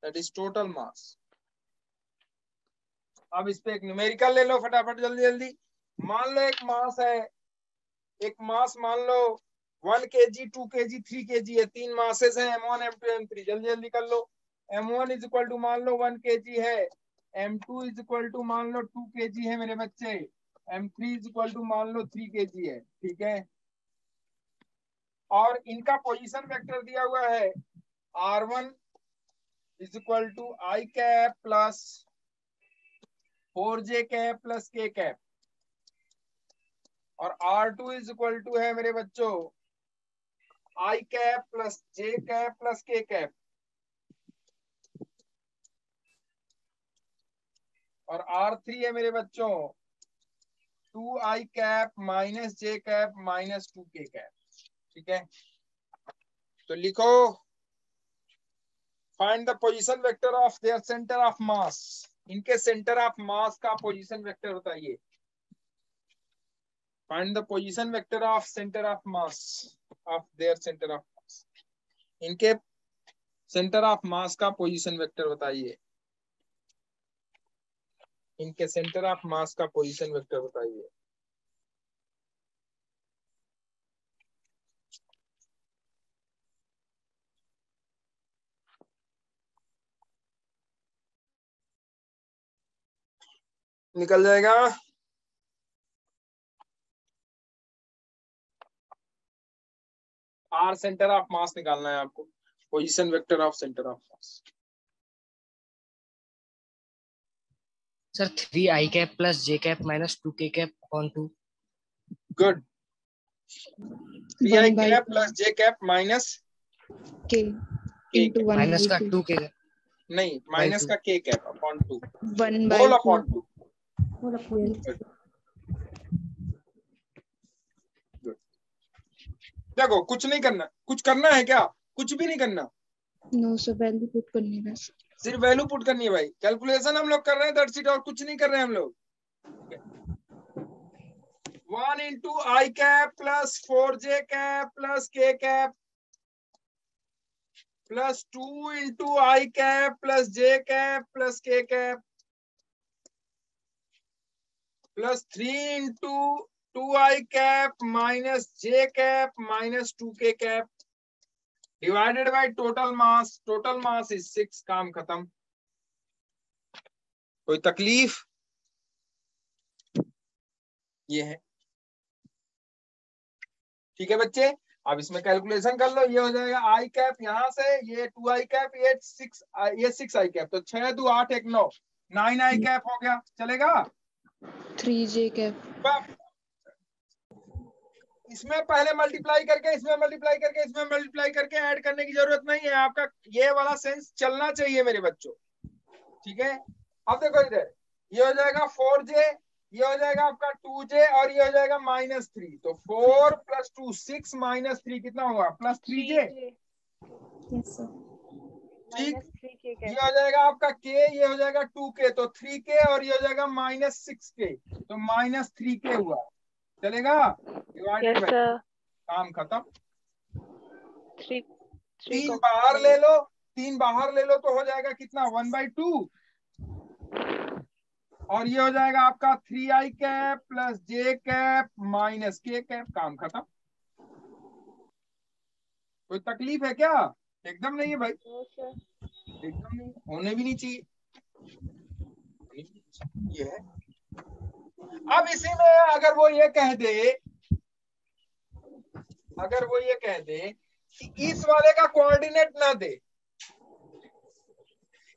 Speaker 1: दैट इज टोटल मास। अब इस पे एक न्यूमेरिकल ले लो फटाफट, जल्दी जल्दी। मान लो एक मास है, एक मास मान लो 1 kg, 2 kg, 3 kg है। 3 मासेस हैं, M1, M2, M3। जल्दी जल्दी कर लो। M1 इज इक्वल टू मान लो 1 kg है, M2 इज इक्वल टू मान लो 2 kg है मेरे बच्चे, M3 इज इक्वल टू मान लो 3 kg है। ठीक है, और इनका पोजीशन वेक्टर दिया हुआ है R1 is equal to I cap plus 4J cap plus K cap, और R2 इज इक्वल टू है मेरे बच्चों I cap plus J cap plus K cap, और R3 है मेरे बच्चों 2I cap minus J cap minus 2K cap. ठीक है, तो लिखो find the position vector of their centre of mass. इनके सेंटर ऑफ मास का पोजीशन वेक्टर होता है ये। Find the position vector of centre of mass of their centre of mass. इनके सेंटर ऑफ मास का पोजीशन वेक्टर बताइए। इनके centre of mass का पोजीशन वेक्टर बताइए। निकल जाएगा। आर सेंटर ऑफ मास निकालना है आपको, position vector of centre of mass.
Speaker 5: Sir 3I cap plus J cap minus 2K cap upon 2।
Speaker 1: Good. 3I cap plus J cap minus
Speaker 4: K into 1
Speaker 5: minus का 2K
Speaker 1: नहीं, minus का K cap upon 2
Speaker 4: 1
Speaker 1: whole upon 2। देखो कुछ नहीं करना, कुछ करना है क्या? कुछ भी नहीं करना।
Speaker 4: नो सर, वैल्यू पुट करनी है बस।
Speaker 1: सिर्फ वैल्यू पुट करनी है भाई। कैलकुलेशन हम लोग कर रहे हैं, दैट्स इट, और कुछ नहीं कर रहे हैं हम लोग। 1 into I cap plus 4J cap plus K cap plus 2 into I cap plus J cap plus K cap plus 3 into 2I cap minus J cap minus 2K cap divided by total mass. Total mass is 6। काम खत्म। कोई तकलीफ? ये है। ठीक है बच्चे, अब इसमें कैलकुलेशन कर लो। ये हो जाएगा I कैप यहां से, ये 2I कैप, ये 6I कैप, तो 6 2 8 1 9 9I कैप हो गया। चलेगा?
Speaker 4: 3J कैप
Speaker 1: इसमें पहले मल्टीप्लाई करके, इसमें मल्टीप्लाई करके, इसमें मल्टीप्लाई करके ऐड करने की जरूरत नहीं है। आपका ये वाला सेंस चलना चाहिए मेरे बच्चों। ठीक है, अब देखो इधर, ये हो जाएगा 4J, ये हो जाएगा आपका 2J, और ये हो जाएगा -3। तो 4 + 2 6 -3 कितना होगा? +3J। ठीक, ये हो जाएगा आपका K, ये हो जाएगा 2K, तो 3K, और ये हो जाएगा -6K, तो -3K हुआ। चलेगा? डिवाइडेड बाय, काम खत्म। 3 बाहर ले लो, 3 बाहर ले लो तो हो जाएगा कितना? 1/2, और ये हो जाएगा आपका 3I cap plus J cap minus K cap. काम खत्म। कोई तकलीफ है क्या? एकदम नहीं है भाई,
Speaker 3: नो सर।
Speaker 1: एकदम नहीं, होने भी नहीं चाहिए, ये है। अब इसी में अगर वो ये कह दे, अगर वो ये कह दे कि इस वाले का कोऑर्डिनेट ना दे,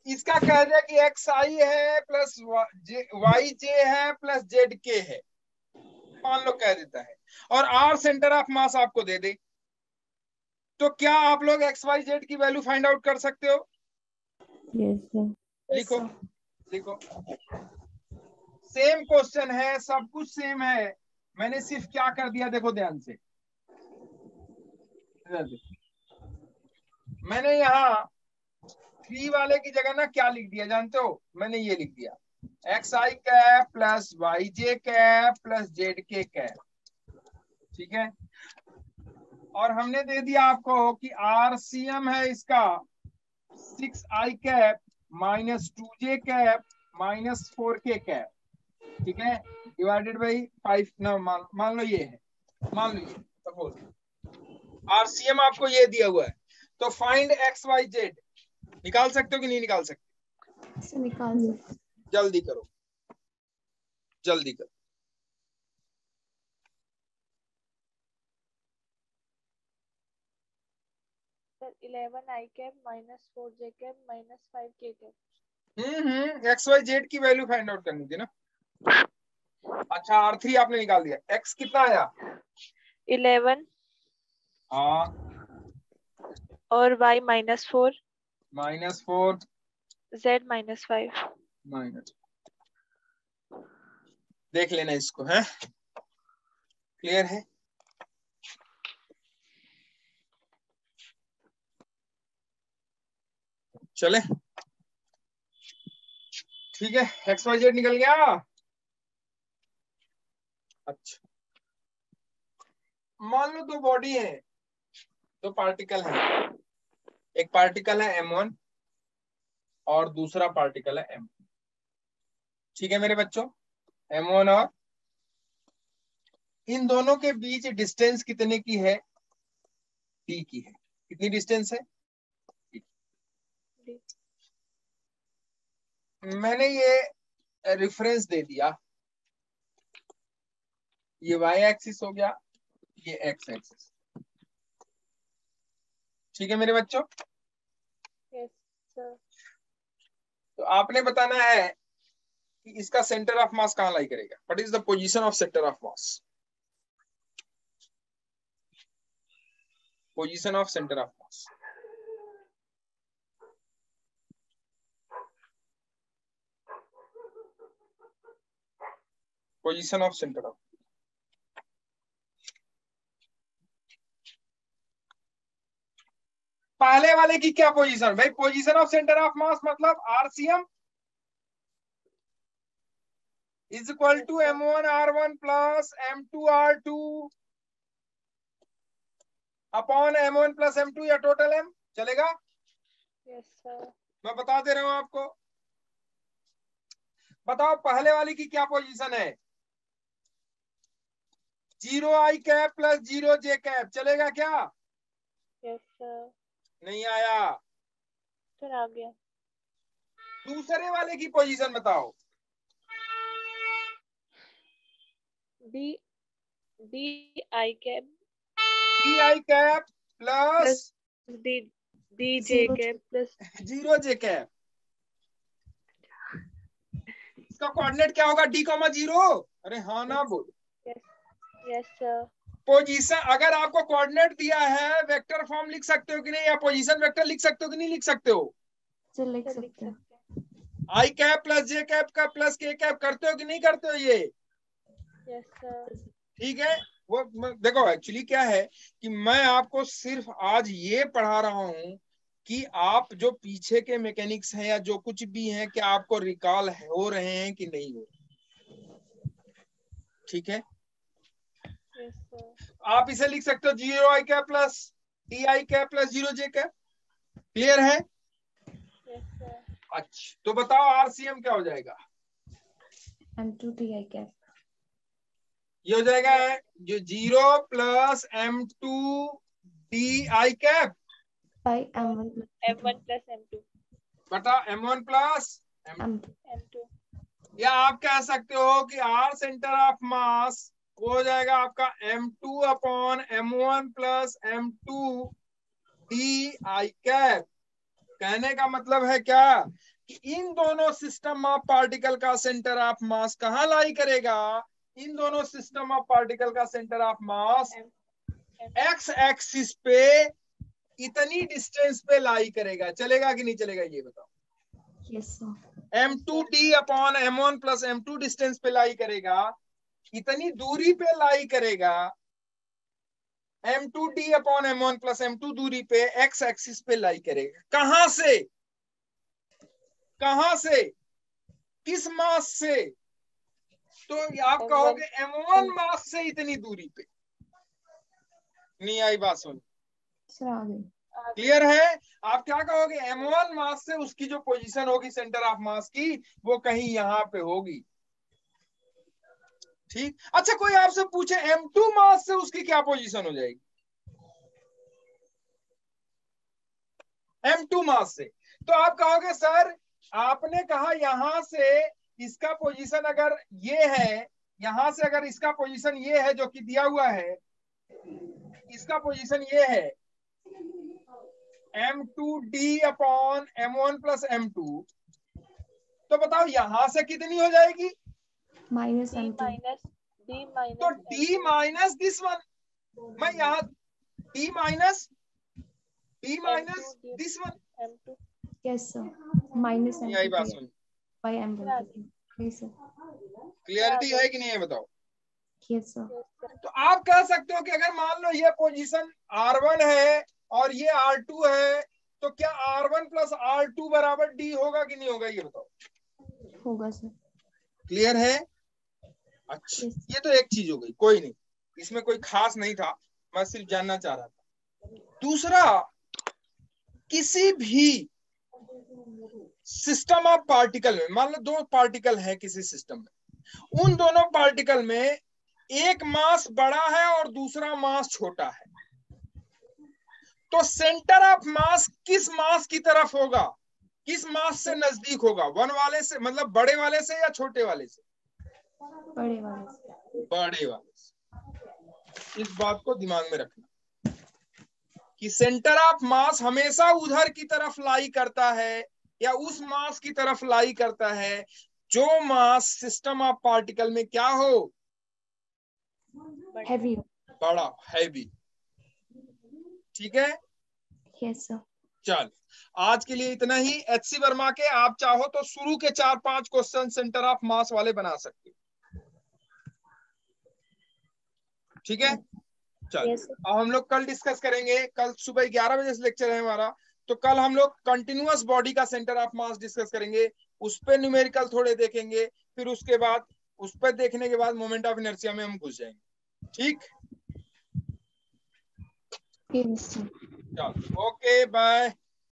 Speaker 1: इसका कह दे कि एक्स आई है प्लस वाई जे है प्लस जेड के है, मान लो कह देता है, और आर सेंटर ऑफ मास आपको दे दे, तो क्या आप लोग एक्स वाई जेड की वैल्यू फाइंड आउट कर सकते हो?
Speaker 2: Yes sir.
Speaker 1: लिखो लिखो, सेम क्वेश्चन है, सब कुछ सेम है, मैंने सिर्फ क्या कर दिया देखो ध्यान से, मैंने यहाँ 3 वाले की जगह ना क्या लिख दिया जानते हो? मैंने ये लिख दिया एक्स आई कैप प्लस वाई जे कैप प्लस जेड के कैप, ठीक है। और हमने दे दिया आपको कि आरसीएम है इसका 6 आई कैप माइनस 2 जे कैप माइनस 4 के कैप, ठीक है, डिवाइडेड बाई 5 ना, मान लो ये है, मान लो ये सपोज आरसीएम आपको ये दिया हुआ है, तो फाइंड एक्स वाई जेड निकाल सकते हो कि नहीं निकाल सकते?
Speaker 2: निकाल सकते।
Speaker 1: जल्दी करो, जल्दी करो।
Speaker 3: सर 11 आई कैप माइनस 4 जे कैप माइनस 5 के कैप।
Speaker 1: एक्स वाई जेड की वैल्यू फाइंड आउट करनी थी ना। अच्छा R3 आपने निकाल दिया, एक्स कितना आया?
Speaker 3: 11
Speaker 1: हाँ,
Speaker 3: और y minus 4,
Speaker 1: -4
Speaker 3: z minus 5।
Speaker 1: Minus, देख लेना इसको, है क्लियर है? चले, ठीक है, एक्स वाई जेड निकल गया। अच्छा, मान लो दो बॉडी है, दो पार्टिकल है, एक पार्टिकल है m1 और दूसरा पार्टिकल है m2, ठीक है मेरे बच्चों, m1 और इन दोनों के बीच डिस्टेंस कितने की है? d की है। कितनी डिस्टेंस है? मैंने ये रेफरेंस दे दिया, ये y एक्सिस हो गया, ये x एक्सिस, ठीक है मेरे बच्चों।
Speaker 3: Yes sir.
Speaker 1: तो आपने बताना है कि इसका सेंटर ऑफ मास कहां लाई करेगा, what is the position of centre of mass, position of centre of mass. Position of centre of, पहले वाले की क्या पोजीशन भाई? Position of centre of mass मतलब RCM is equal to m1 r1 plus m2 r2 upon m1 plus m2 या total m, चलेगा?
Speaker 3: Yes sir.
Speaker 1: मैं बता दे रहा हूं आपको, बताओ पहले वाली की क्या पोजीशन है? 0 I cap plus 0 J cap, चलेगा क्या?
Speaker 3: Yes sir.
Speaker 1: नहीं आया।
Speaker 3: सर आ गया।
Speaker 1: दूसरे वाले की पोजीशन बताओ।
Speaker 3: D I cap
Speaker 1: D I cap plus
Speaker 3: D D J cap plus
Speaker 1: 0 J cap, इसका कोऑर्डिनेट क्या होगा? d, 0। अरे हाँ ना बोल।
Speaker 3: Yes sir.
Speaker 1: पोजीशन अगर आपको कोऑर्डिनेट दिया है, वेक्टर फॉर्म लिख सकते हो कि नहीं, या पोजीशन वेक्टर लिख सकते हो कि नहीं लिख सकते हो?
Speaker 2: सर लिख सकते हैं।
Speaker 1: आई कैप प्लस जे कैप का प्लस के कैप करते हो कि नहीं करते हो ये?
Speaker 3: Yes sir.
Speaker 1: ठीक है, वो देखो एक्चुअली क्या है कि मैं आपको सिर्फ आज ये पढ़ा रहा हूं कि आप जो पीछे के मैकेनिक्स हैं या जो कुछ भी हैं, क्या आपको रिकॉल हो रहे हैं कि नहीं हो रहे, ठीक है?
Speaker 3: Yes sir.
Speaker 1: आप इसे लिख सकते हो 0 I cap plus D I cap plus 0 J cap, clear है?
Speaker 3: Yes sir.
Speaker 1: अच्छा, तो बताओ आरसीएम क्या हो जाएगा?
Speaker 2: m2 ti कैप,
Speaker 1: ये हो जाएगा जो 0 plus m2 D I cap,
Speaker 2: by m1
Speaker 3: m1 plus m2
Speaker 1: बटा m1 प्लस
Speaker 3: m2।
Speaker 1: या आप कह सकते हो कि r सेंटर ऑफ मास हो जाएगा आपका m2 upon m1 plus m2 d I cap. कहने का मतलब है क्या कि इन दोनों सिस्टम ऑफ पार्टिकल का सेंटर ऑफ मास कहाँ लाई करेगा? इन दोनों सिस्टम ऑफ पार्टिकल का centre of mass x axis पे इतनी डिस्टेंस पे लाई करेगा। चलेगा कि नहीं चलेगा ये बताओ?
Speaker 2: yes sir
Speaker 1: m2d upon m1 plus m2 distance पे लाई करेगा, इतनी दूरी पे लाई करेगा। m2d upon m1 plus m2 दूरी पे x एक्सिस पे लाई करेगा। कहां से? कहां से? किस मास से? तो आप कहोगे m1 मास से इतनी दूरी पे। नहीं आई बात? सुन,
Speaker 2: सर आ गई।
Speaker 1: क्लियर है? आप क्या कहोगे? m1 मास से उसकी जो पोजीशन होगी सेंटर ऑफ मास की, वो कहीं यहां पे होगी। ठीक। अच्छा, कोई आपसे पूछे m2 मास से उसकी क्या पोजीशन हो जाएगी? m2 मास से तो आप कहोगे सर आपने कहा यहां से इसका पोजीशन अगर ये है, यहां से अगर इसका पोजीशन ये है जो कि दिया हुआ है, इसका पोजीशन ये है m2d upon m1 plus m2, तो बताओ यहां से कितनी हो जाएगी?
Speaker 2: माइनस
Speaker 3: d
Speaker 2: m2
Speaker 3: minus
Speaker 1: तो d माइनस दिस वन, मैं यहाँ d minus this one.
Speaker 3: m2
Speaker 2: yes sir minus
Speaker 1: यही बात
Speaker 2: m2
Speaker 1: soon,
Speaker 2: by m1 yes sir
Speaker 1: clarity है कि नहीं है बताओ?
Speaker 2: yes sir
Speaker 1: तो आप कह सकते हो कि अगर मान लो ये पोजीशन r1 है और ये r2 है, तो क्या r1 प्लस r2 बराबर d होगा कि नहीं होगा ये बताओ?
Speaker 2: होगा सर।
Speaker 1: क्लियर है? अच्छा,
Speaker 2: yes
Speaker 1: ये तो एक चीज हो गई, कोई नहीं, इसमें कोई खास नहीं था, मैं सिर्फ जानना चाह रहा था। दूसरा, किसी भी सिस्टम ऑफ पार्टिकल में, मान लो दो पार्टिकल है किसी सिस्टम में, उन दोनों पार्टिकल में एक मास बड़ा है और दूसरा मास छोटा है, तो सेंटर ऑफ मास किस मास की तरफ होगा? किस मास से नजदीक होगा? वन वाले से, मतलब बड़े वाले से या छोटे वाले से?
Speaker 2: बड़े वाले से।
Speaker 1: बड़े वाले से। इस बात को दिमाग में रखना कि सेंटर ऑफ मास हमेशा उधर की तरफ लाई करता है या उस मास की तरफ लाई करता है जो मास सिस्टम ऑफ पार्टिकल में क्या हो?
Speaker 2: हैवी।
Speaker 1: बड़ा, हैवी। ठीक है?
Speaker 2: Yes sir.
Speaker 1: चल, आज के लिए इतना ही। एचसी वर्मा के आप चाहो तो शुरू के 4-5 क्वेश्चन सेंटर ऑफ मास वाले बना सकते हो। ठीक है? चल, अब हम लोग कल डिस्कस करेंगे। कल सुबह 11 बजे से लेक्चर है हमारा, तो कल हम लोग कंटिन्यूअस बॉडी का सेंटर ऑफ मास डिस्कस करेंगे, उस पर न्यूमेरिकल थोड़े देखेंगे, फिर उसके बाद उस पर देखने के बाद मोमेंट ऑफ इनर्शिया में हम घुस जाएंगे। ठीक? चल, ओके, बाय।